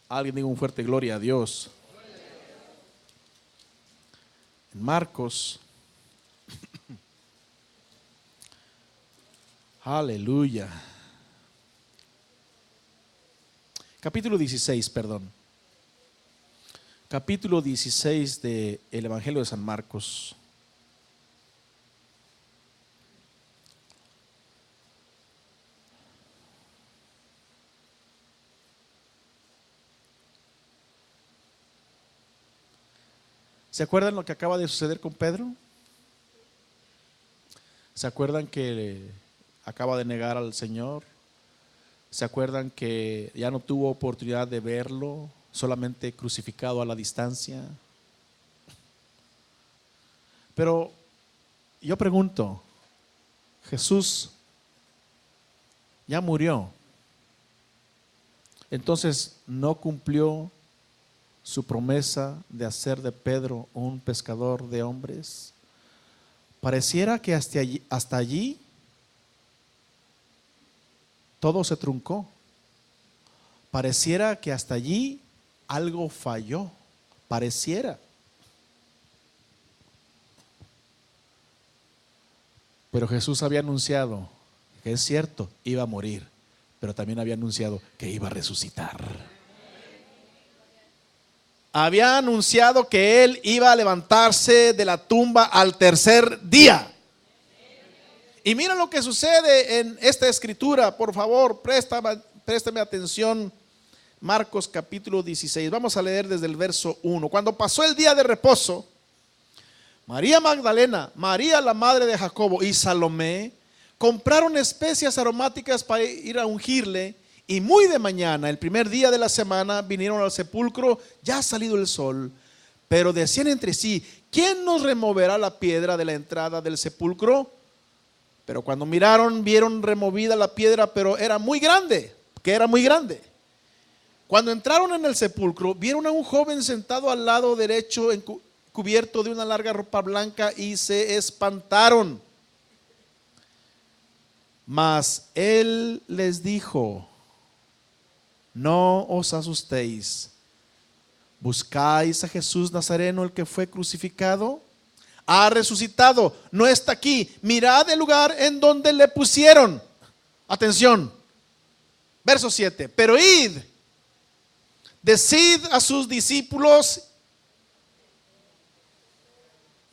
alguien diga un fuerte gloria a Dios. En Marcos aleluya. Capítulo 16, perdón. Capítulo 16 del Evangelio de San Marcos. ¿Se acuerdan lo que acaba de suceder con Pedro? ¿Se acuerdan que acaba de negar al Señor? ¿Se acuerdan que ya no tuvo oportunidad de verlo, solamente crucificado a la distancia? Pero yo pregunto, Jesús ya murió, entonces no cumplió su promesa de hacer de Pedro un pescador de hombres. Pareciera que hasta allí todo se truncó. Pareciera que hasta allí algo falló. Pareciera. Pero Jesús había anunciado que es cierto, iba a morir, pero también había anunciado que iba a resucitar. Había anunciado que Él iba a levantarse de la tumba al tercer día. Y mira lo que sucede en esta escritura, por favor, préstame atención. Marcos capítulo 16, vamos a leer desde el verso 1. Cuando pasó el día de reposo, María Magdalena, María la madre de Jacobo y Salomé compraron especias aromáticas para ir a ungirle. Y muy de mañana, el primer día de la semana, vinieron al sepulcro, ya ha salido el sol. Pero decían entre sí: ¿quién nos removerá la piedra de la entrada del sepulcro? Pero cuando miraron, vieron removida la piedra, pero era muy grande, que era muy grande. Cuando entraron en el sepulcro, vieron a un joven sentado al lado derecho, cubierto de una larga ropa blanca, y se espantaron. Mas él les dijo: no os asustéis. ¿Buscáis a Jesús Nazareno, el que fue crucificado? Ha resucitado, no está aquí. Mirad el lugar en donde le pusieron. Atención, verso 7. Pero id, decid a sus discípulos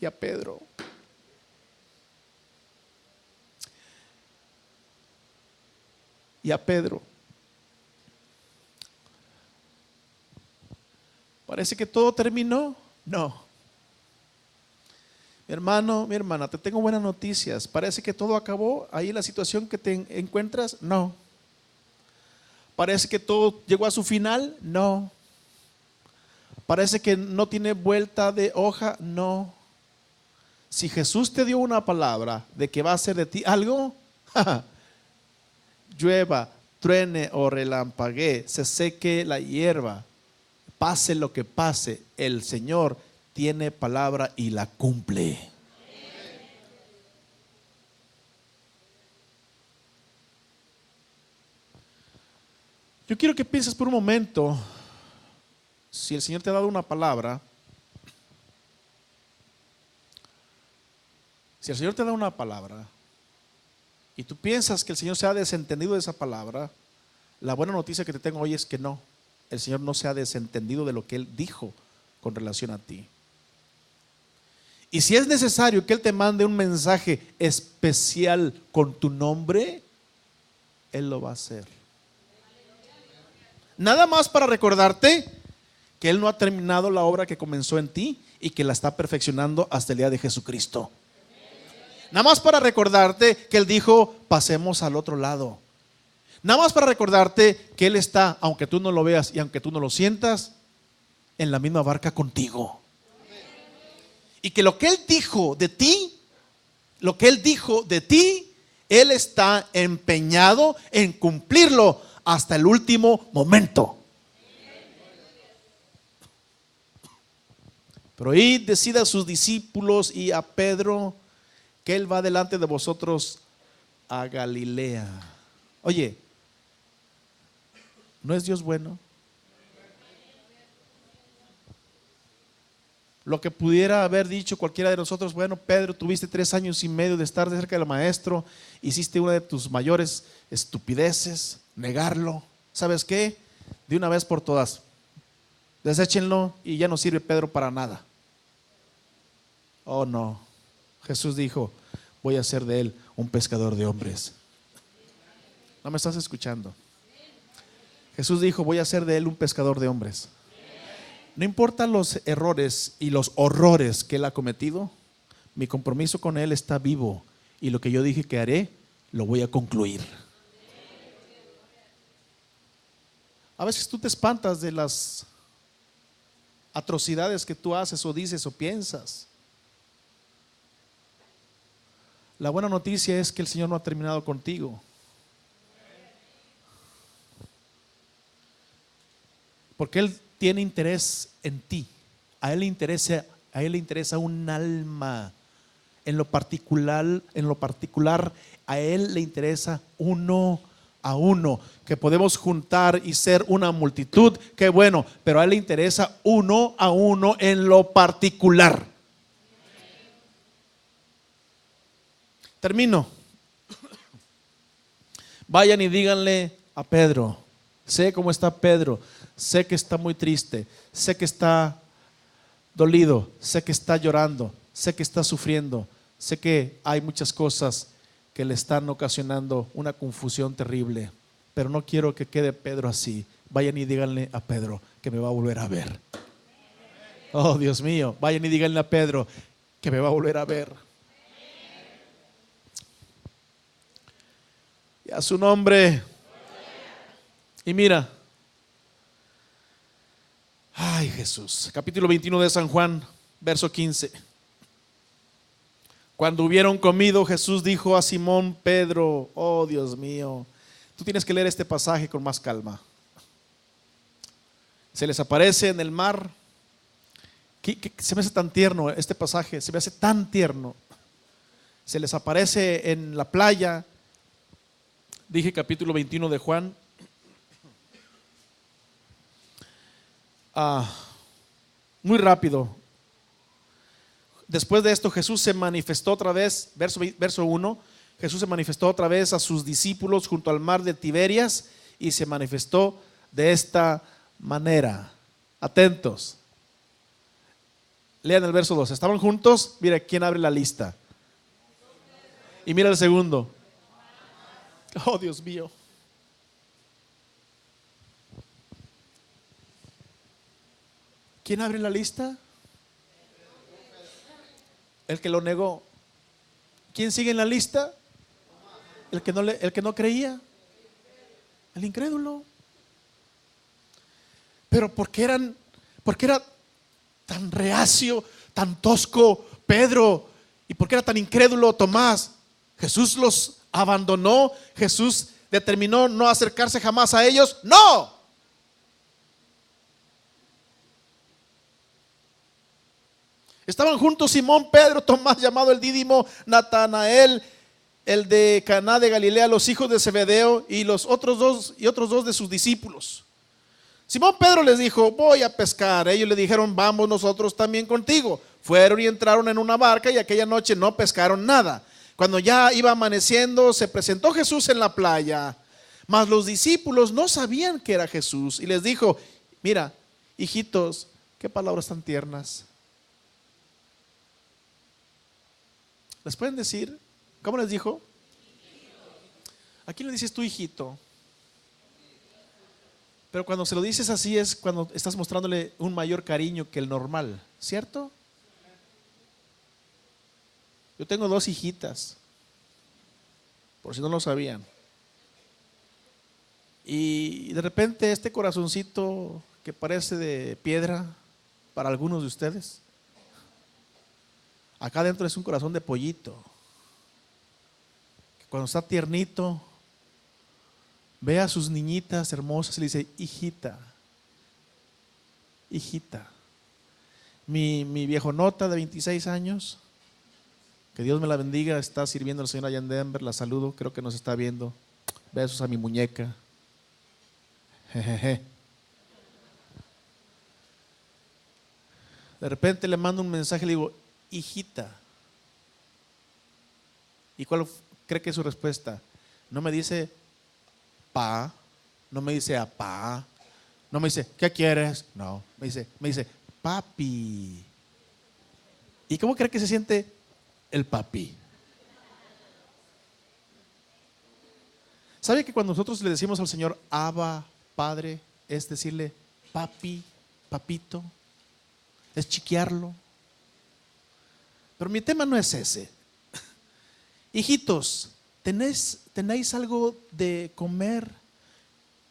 y a Pedro. Y a Pedro. Parece que todo terminó. No. Mi hermano, mi hermana, te tengo buenas noticias. Parece que todo acabó. Ahí la situación que te encuentras, no. Parece que todo llegó a su final, no. Parece que no tiene vuelta de hoja, no. Si Jesús te dio una palabra de que va a hacer de ti algo, llueva, truene o relampaguee, se seque la hierba, pase lo que pase, el Señor tiene palabra y la cumple. Yo quiero que pienses por un momento, si el Señor te ha dado una palabra, si el Señor te da una palabra y tú piensas que el Señor se ha desentendido de esa palabra, la buena noticia que te tengo hoy es que no, el Señor no se ha desentendido de lo que Él dijo con relación a ti. Y si es necesario que Él te mande un mensaje especial con tu nombre, Él lo va a hacer. Nada más para recordarte que Él no ha terminado la obra que comenzó en ti y que la está perfeccionando hasta el día de Jesucristo. Nada más para recordarte que Él dijo: pasemos al otro lado. Nada más para recordarte que Él está, aunque tú no lo veas y aunque tú no lo sientas, en la misma barca contigo. Y que lo que Él dijo de ti, Él está empeñado en cumplirlo hasta el último momento. Pero id, decid a sus discípulos y a Pedro que Él va delante de vosotros a Galilea. Oye, ¿no es Dios bueno? Lo que pudiera haber dicho cualquiera de nosotros: bueno, Pedro, tuviste 3 años y medio de estar cerca del maestro, hiciste una de tus mayores estupideces, negarlo. ¿Sabes qué? De una vez por todas, deséchenlo y ya no sirve Pedro para nada. Oh no, Jesús dijo: voy a hacer de él un pescador de hombres. ¿No me estás escuchando? Jesús dijo: voy a hacer de él un pescador de hombres. No importa los errores y los horrores que él ha cometido, mi compromiso con él está vivo y lo que yo dije que haré, lo voy a concluir. A veces tú te espantas de las atrocidades que tú haces o dices o piensas. La buena noticia es que el Señor no ha terminado contigo. Porque Él tiene interés en ti. A Él le interesa un alma. En lo particular, a Él le interesa uno a uno. Que podemos juntar y ser una multitud, qué bueno, pero a Él le interesa uno a uno en lo particular. Termino. Vayan y díganle a Pedro. Sé cómo está Pedro. Sé que está muy triste. Sé que está dolido. Sé que está llorando. Sé que está sufriendo. Sé que hay muchas cosas que le están ocasionando una confusión terrible. Pero no quiero que quede Pedro así. Vayan y díganle a Pedro que me va a volver a ver. Oh, Dios mío. Vayan y díganle a Pedro que me va a volver a ver. Y a su nombre. Y mira. Ay, Jesús. Capítulo 21 de San Juan, verso 15. Cuando hubieron comido, Jesús dijo a Simón Pedro, oh Dios mío, tú tienes que leer este pasaje con más calma. Se les aparece en el mar. Se me hace tan tierno este pasaje, se me hace tan tierno. Se les aparece en la playa. Dije capítulo 21 de Juan. Muy rápido. Después de esto Jesús se manifestó otra vez, verso 1, Jesús se manifestó otra vez a sus discípulos junto al mar de Tiberias y se manifestó de esta manera. Atentos. Lean el verso 2. Estaban juntos. Mira quién abre la lista. Y mira el segundo. Oh, Dios mío. ¿Quién abre la lista? El que lo negó. ¿Quién sigue en la lista? El que no creía. El incrédulo. Pero ¿por qué era tan reacio, tan tosco Pedro? ¿Y por qué era tan incrédulo Tomás? Jesús los abandonó. Jesús determinó no acercarse jamás a ellos. ¡No! Estaban juntos Simón, Pedro, Tomás llamado el Dídimo, Natanael, el de Caná de Galilea, los hijos de Zebedeo y otros dos de sus discípulos. Simón Pedro les dijo, voy a pescar. Ellos le dijeron, vamos nosotros también contigo. Fueron y entraron en una barca y aquella noche no pescaron nada. Cuando ya iba amaneciendo, se presentó Jesús en la playa. Mas los discípulos no sabían que era Jesús. Y les dijo, mira, hijitos, qué palabras tan tiernas. ¿Les pueden decir? ¿Cómo les dijo? ¿A quién le dices tú, hijito? Pero cuando se lo dices así es cuando estás mostrándole un mayor cariño que el normal, ¿cierto? Yo tengo 2 hijitas, por si no lo sabían. Y de repente este corazoncito que parece de piedra para algunos de ustedes, acá adentro es un corazón de pollito. Cuando está tiernito, ve a sus niñitas hermosas y le dice, hijita, hijita. Mi viejonota de 26 años, que Dios me la bendiga, está sirviendo al Señor allá en Denver, la saludo, creo que nos está viendo. Besos a mi muñeca. Jejeje. De repente le mando un mensaje y le digo, hijita. ¿Y cuál cree que es su respuesta? No me dice pa, no me dice apá, no me dice ¿qué quieres? No, me dice papi. ¿Y cómo cree que se siente el papi? ¿Sabe que cuando nosotros le decimos al Señor Abba, Padre, es decirle papi, papito? es chiquearlo. Pero mi tema no es ese. Hijitos, ¿tenéis algo de comer?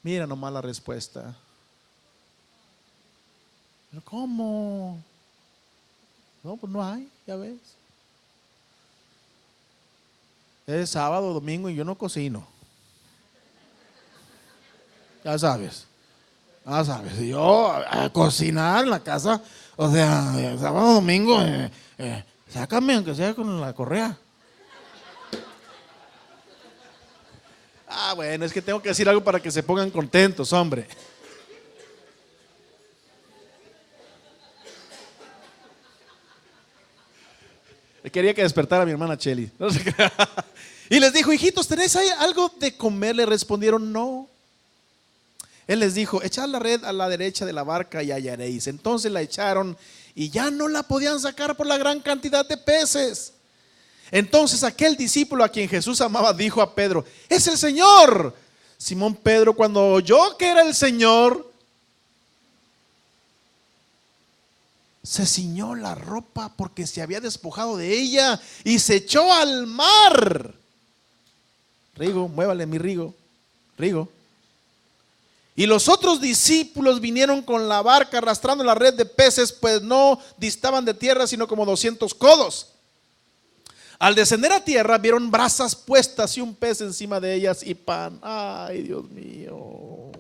Mira nomás la respuesta. ¿Pero cómo? No, pues no hay, ya ves. Es sábado, domingo y yo no cocino. Ya sabes. Ya sabes. Yo a cocinar en la casa, o sea, sábado, domingo, sácame aunque sea con la correa. Bueno, es que tengo que decir algo para que se pongan contentos, hombre. Quería que despertara a mi hermana Cheli. Y les dijo: hijitos, ¿tenéis ahí algo de comer? Le respondieron: no. Él les dijo: echad la red a la derecha de la barca y hallaréis. Entonces la echaron y ya no la podían sacar por la gran cantidad de peces. Entonces aquel discípulo a quien Jesús amaba dijo a Pedro: es el Señor. Simón Pedro, cuando oyó que era el Señor, se ciñó la ropa porque se había despojado de ella y se echó al mar. Rigo, muévale mi Rigo. Y los otros discípulos vinieron con la barca arrastrando la red de peces, pues no distaban de tierra sino como 200 codos. Al descender a tierra vieron brasas puestas y un pez encima de ellas y pan. Ay, Dios mío.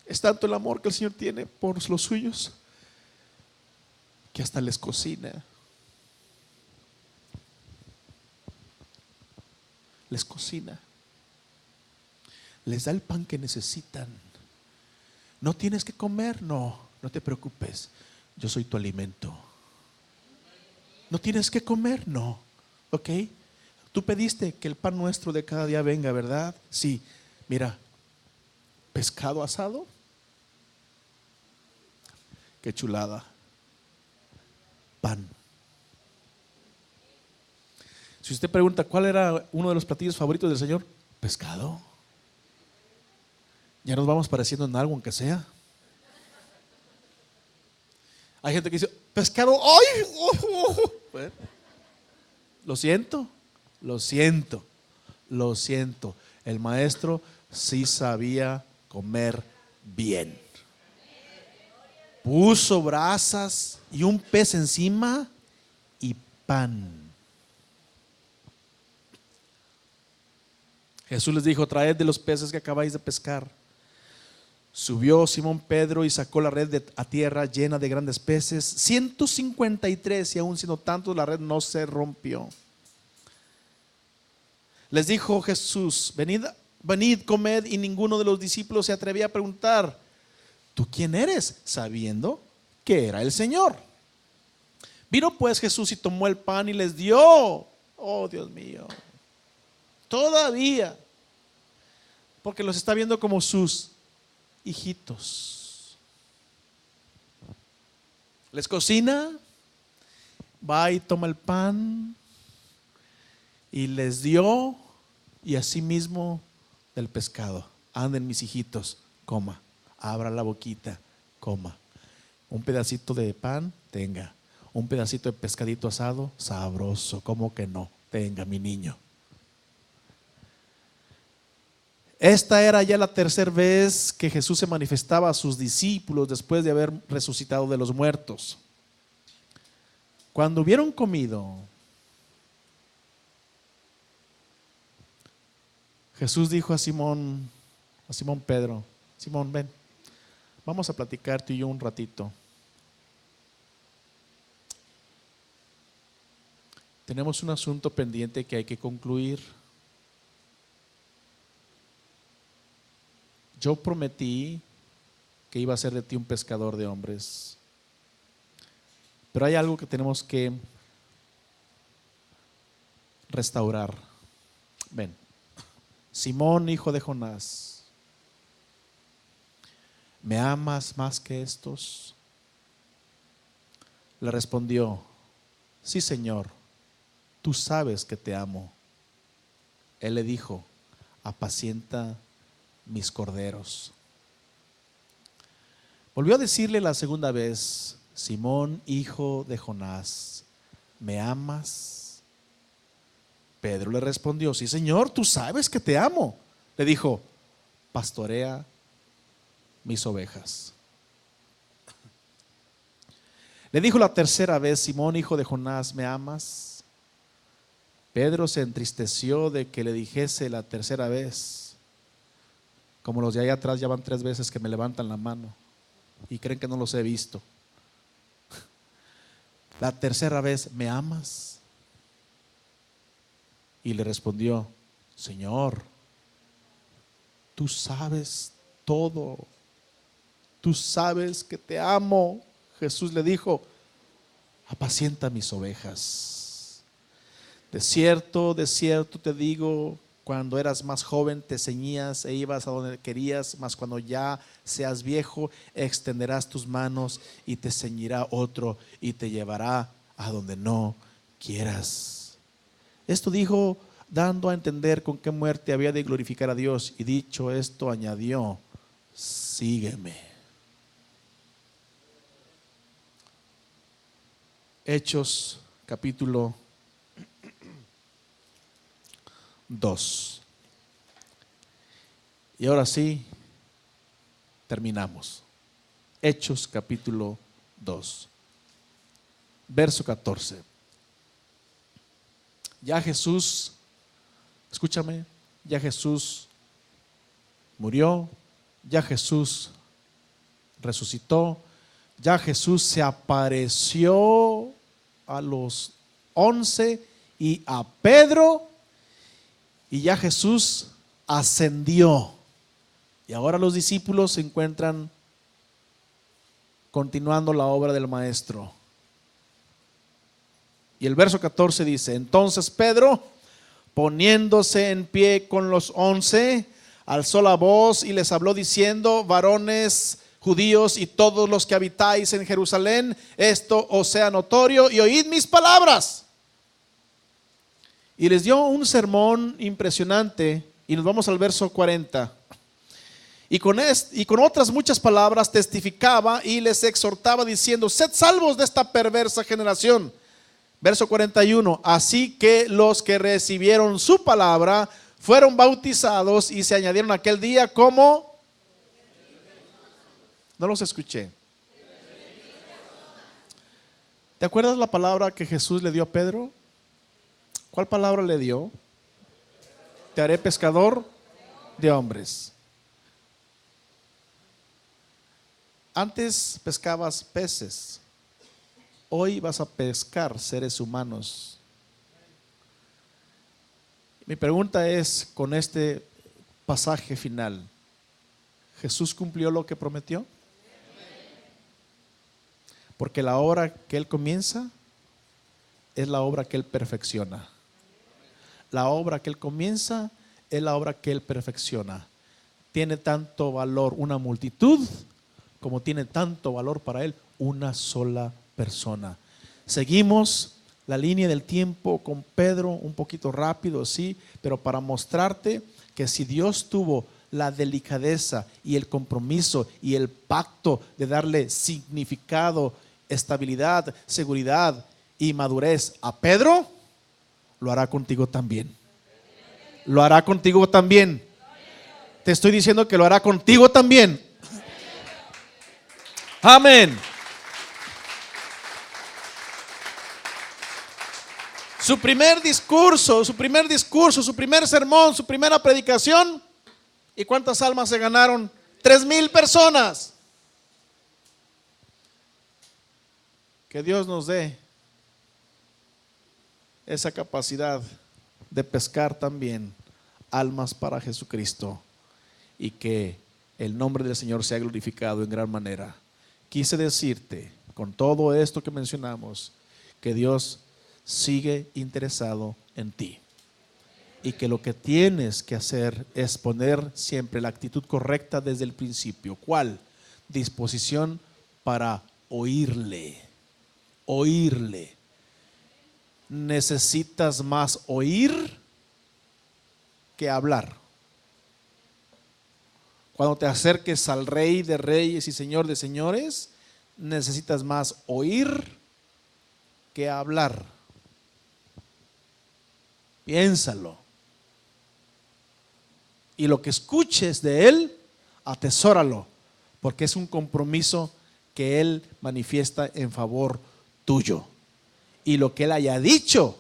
Es tanto el amor que el Señor tiene por los suyos que hasta les cocina. Les cocina. Les da el pan que necesitan. ¿No tienes que comer? No te preocupes. Yo soy tu alimento. ¿No tienes que comer? No. ¿Ok? Tú pediste que el pan nuestro de cada día venga, ¿verdad? Sí. Mira, pescado asado. Qué chulada. Pan. Si usted pregunta cuál era uno de los platillos favoritos del Señor, pescado. Ya nos vamos pareciendo en algo, aunque sea. Hay gente que dice: pescado, ¡ay! Bueno, lo siento. El maestro sí sabía comer bien. Puso brasas y un pez encima y pan. Jesús les dijo: traed de los peces que acabáis de pescar. Subió Simón Pedro y sacó la red a tierra llena de grandes peces, 153, y aún siendo tantos la red no se rompió. Les dijo Jesús: venid, comed. Y ninguno de los discípulos se atrevía a preguntar: ¿tú quién eres? Sabiendo que era el Señor. Vino pues Jesús y tomó el pan y les dio. Oh, Dios mío. Todavía, porque los está viendo como sus hijitos. Les cocina, va y toma el pan y les dio, y asimismo del pescado. Anden mis hijitos, coma, abra la boquita, coma. Un pedacito de pan, tenga. Un pedacito de pescadito asado, sabroso, ¿cómo que no? Tenga, mi niño. Esta era ya la tercera vez que Jesús se manifestaba a sus discípulos después de haber resucitado de los muertos. Cuando hubieron comido, Jesús dijo a Simón Pedro: Simón, ven, vamos a platicar tú y yo un ratito. Tenemos un asunto pendiente que hay que concluir. Yo prometí que iba a ser de ti un pescador de hombres, pero hay algo que tenemos que restaurar. Ven, Simón, hijo de Jonás, ¿me amas más que estos? Le respondió: sí, Señor, tú sabes que te amo. Él le dijo: apacienta mis corderos. Volvió a decirle la segunda vez: Simón, hijo de Jonás, ¿me amas? Pedro le respondió: sí, Señor, tú sabes que te amo. Le dijo: pastorea mis ovejas. Le dijo la tercera vez: Simón, hijo de Jonás, ¿me amas? Pedro se entristeció de que le dijese la tercera vez. Como los de allá atrás ya van 3 veces que me levantan la mano y creen que no los he visto. La tercera vez: ¿me amas? Y le respondió: Señor, tú sabes todo, tú sabes que te amo. Jesús le dijo: apacienta mis ovejas. De cierto te digo, cuando eras más joven te ceñías e ibas a donde querías, mas cuando ya seas viejo extenderás tus manos y te ceñirá otro y te llevará a donde no quieras. Esto dijo dando a entender con qué muerte había de glorificar a Dios, y dicho esto añadió: sígueme. Hechos capítulo 2. Y ahora sí, terminamos. Hechos capítulo 2, verso 14. Ya Jesús, escúchame, ya Jesús murió, ya Jesús resucitó, ya Jesús se apareció a los 11 y a Pedro, y ya Jesús ascendió. Y ahora los discípulos se encuentran continuando la obra del Maestro. Y el verso 14 dice: entonces Pedro, poniéndose en pie con los 11, alzó la voz y les habló diciendo: varones judíos y todos los que habitáis en Jerusalén, esto os sea notorio y oíd mis palabras. Y les dio un sermón impresionante, y nos vamos al verso 40. Y con otras muchas palabras testificaba y les exhortaba diciendo: sed salvos de esta perversa generación. Verso 41. Así que los que recibieron su palabra fueron bautizados y se añadieron aquel día como... No los escuché. ¿Te acuerdas la palabra que Jesús le dio a Pedro? ¿Cuál palabra le dio? Te haré pescador de hombres. Antes pescabas peces, hoy vas a pescar seres humanos. Mi pregunta es, con este pasaje final, ¿Jesús cumplió lo que prometió? Porque la obra que Él comienza es la obra que Él perfecciona. La obra que Él comienza es la obra que Él perfecciona. Tiene tanto valor una multitud como tiene tanto valor para Él una sola persona. Seguimos la línea del tiempo con Pedro un poquito rápido, sí, pero para mostrarte que si Dios tuvo la delicadeza y el compromiso y el pacto de darle significado, estabilidad, seguridad y madurez a Pedro, lo hará contigo también. Lo hará contigo también. Te estoy diciendo que lo hará contigo también. Amén. Su primer discurso, su primer sermón, su primera predicación. ¿Y cuántas almas se ganaron? 3,000 personas. Que Dios nos dé esa capacidad de pescar también almas para Jesucristo, y que el nombre del Señor sea glorificado en gran manera. Quise decirte con todo esto que mencionamos que Dios sigue interesado en ti, y que lo que tienes que hacer es poner siempre la actitud correcta desde el principio. ¿Cuál? Disposición para oírle. Oírle. Necesitas más oír que hablar. Cuando te acerques al Rey de Reyes y Señor de Señores, necesitas más oír que hablar. Piénsalo. Y lo que escuches de Él, atesóralo, porque es un compromiso que Él manifiesta en favor tuyo. Y lo que Él haya dicho,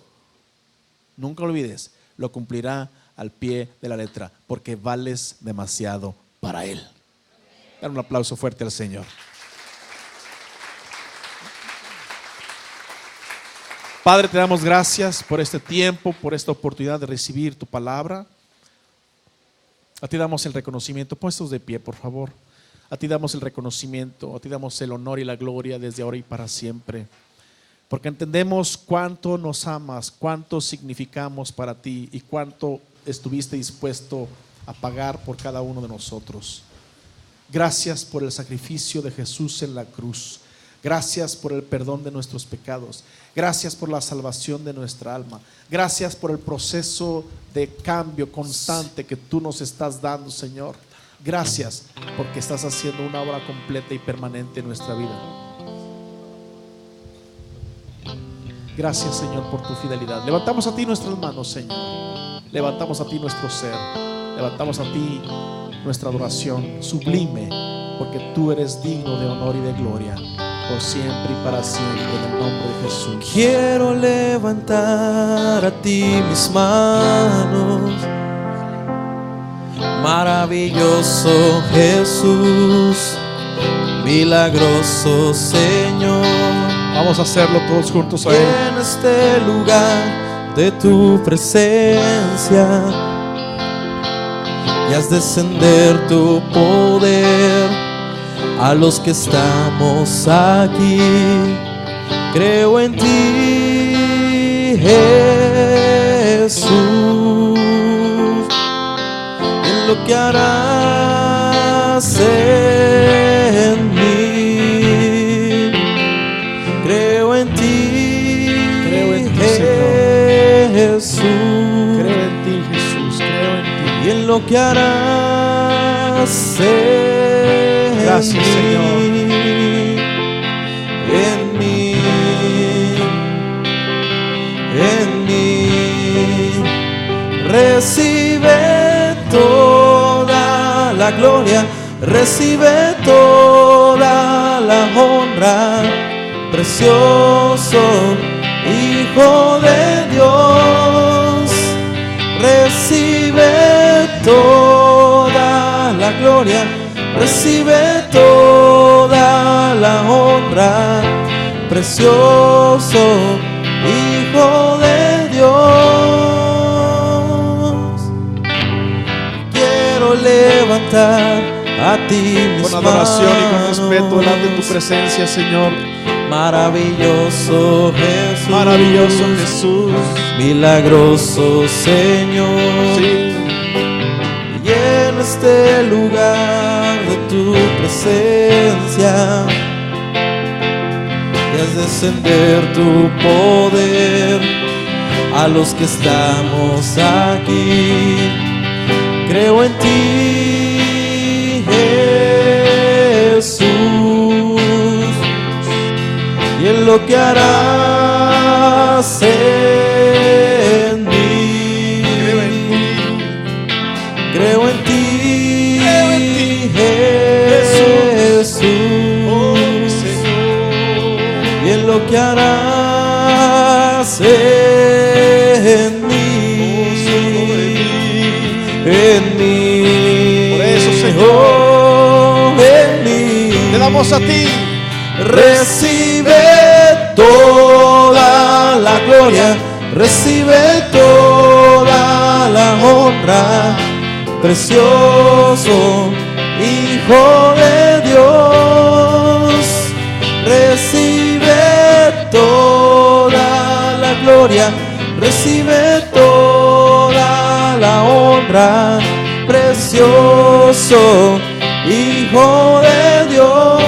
nunca olvides, lo cumplirá al pie de la letra, porque vales demasiado para Él. Dar un aplauso fuerte al Señor. Padre, te damos gracias por este tiempo, por esta oportunidad de recibir tu palabra. A ti damos el reconocimiento. Puestos de pie, por favor. A ti damos el reconocimiento, a ti damos el honor y la gloria desde ahora y para siempre. Porque entendemos cuánto nos amas, cuánto significamos para ti y cuánto estuviste dispuesto a pagar por cada uno de nosotros. Gracias por el sacrificio de Jesús en la cruz. Gracias por el perdón de nuestros pecados. Gracias por la salvación de nuestra alma. Gracias por el proceso de cambio constante que tú nos estás dando, Señor. Gracias porque estás haciendo una obra completa y permanente en nuestra vida. Gracias, Señor, por tu fidelidad. Levantamos a ti nuestras manos, Señor. Levantamos a ti nuestro ser. Levantamos a ti nuestra adoración sublime, porque tú eres digno de honor y de gloria, por siempre y para siempre, en el nombre de Jesús. Quiero levantar a ti mis manos. Maravilloso Jesús, milagroso Señor. Vamos a hacerlo todos juntos a Él. En este lugar de tu presencia, y haz descender tu poder a los que estamos aquí. Creo en ti, Jesús, en lo que harás en mí. Creo en ti, Jesús. Creo en ti, Jesús. Creo en ti. Y en lo que harás en Gracias, mí, Señor. en mí, en mí. Recibe toda la gloria, recibe toda la honra, precioso Hijo de Dios. Recibe toda la gloria, recibe toda la honra, precioso Hijo de Dios. Quiero levantar a ti mis Con adoración y con manos. respeto delante de tu presencia, Señor. Maravilloso Jesús, Maravilloso Jesús. milagroso Señor. Sí. Y en este lugar de tu presencia, y haz descender tu poder a los que estamos aquí. Creo en ti, Jesús, y en lo que harás en mí. Creo en ti, Jesús, y en lo que harás en mí, en mí. Por eso, Señor, en mí. te damos a ti. Recibe toda la gloria, recibe toda la honra, precioso Hijo de Dios. Recibe toda la gloria, recibe toda la honra, precioso Hijo de Dios.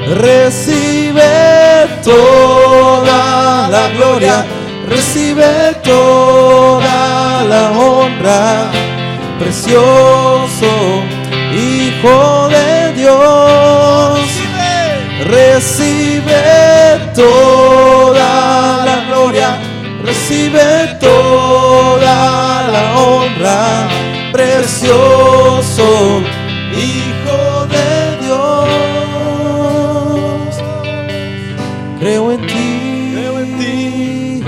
Recibe toda la gloria, recibe toda la honra, precioso Hijo de Dios, recibe toda la gloria, recibe toda la honra, precioso Hijo de Dios. Creo en ti,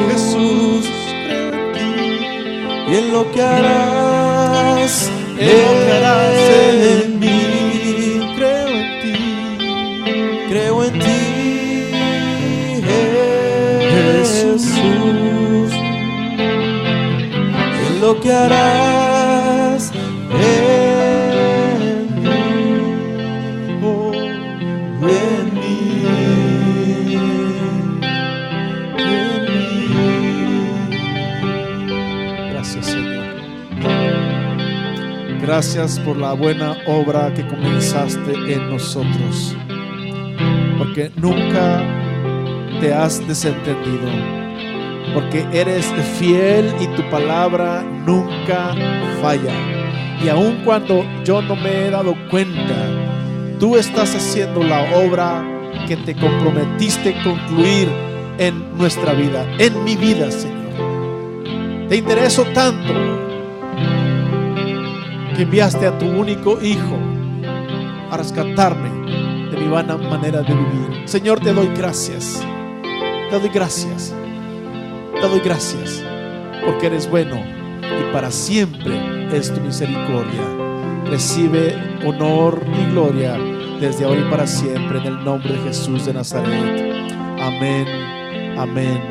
Jesús, y en lo que harás, en mí. Creo en ti, Jesús, en lo que harás en mí, en mí, en mí. Gracias, Señor. Gracias por la buena obra que comenzaste en nosotros, porque nunca te has desentendido, porque eres fiel y tu palabra nunca falla. Y aun cuando yo no me he dado cuenta, tú estás haciendo la obra que te comprometiste a concluir en nuestra vida, en mi vida, Señor. Te intereso tanto que enviaste a tu único Hijo a rescatarme de mi vana manera de vivir. Señor, te doy gracias. Te doy gracias. Te doy gracias porque eres bueno y para siempre es tu misericordia. Recibe honor y gloria desde ahora y para siempre en el nombre de Jesús de Nazaret. Amén, amén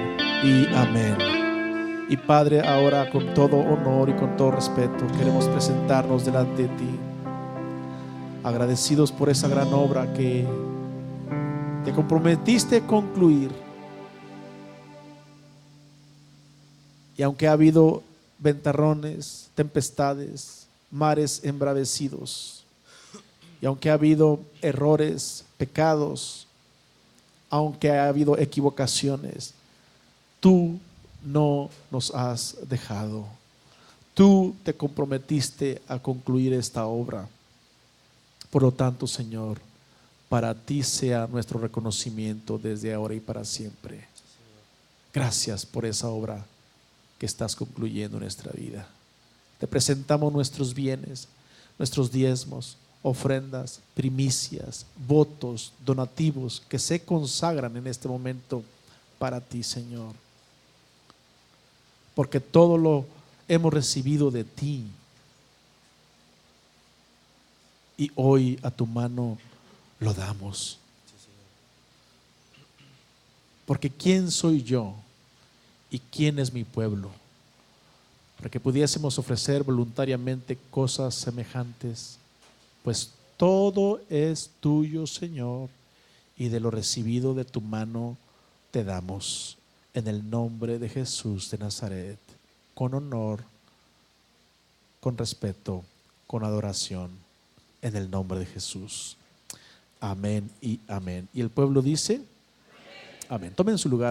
y amén. Y Padre, ahora con todo honor y con todo respeto queremos presentarnos delante de ti, agradecidos por esa gran obra que te comprometiste a concluir. Y aunque ha habido ventarrones, tempestades, mares embravecidos, y aunque ha habido errores, pecados, aunque ha habido equivocaciones, tú no nos has dejado. Tú te comprometiste a concluir esta obra. Por lo tanto, Señor, para ti sea nuestro reconocimiento desde ahora y para siempre. Gracias por esa obra que estás concluyendo en nuestra vida. Te presentamos nuestros bienes, nuestros diezmos, ofrendas, primicias, votos, donativos que se consagran en este momento para ti, Señor. Porque todo lo hemos recibido de ti. Y hoy a tu mano lo damos. Porque ¿quién soy yo y quién es mi pueblo para que pudiésemos ofrecer voluntariamente cosas semejantes? Pues todo es tuyo, Señor, y de lo recibido de tu mano te damos. En el nombre de Jesús de Nazaret, con honor, con respeto, con adoración, en el nombre de Jesús. Amén y amén. Y el pueblo dice, amén. Tomen su lugar.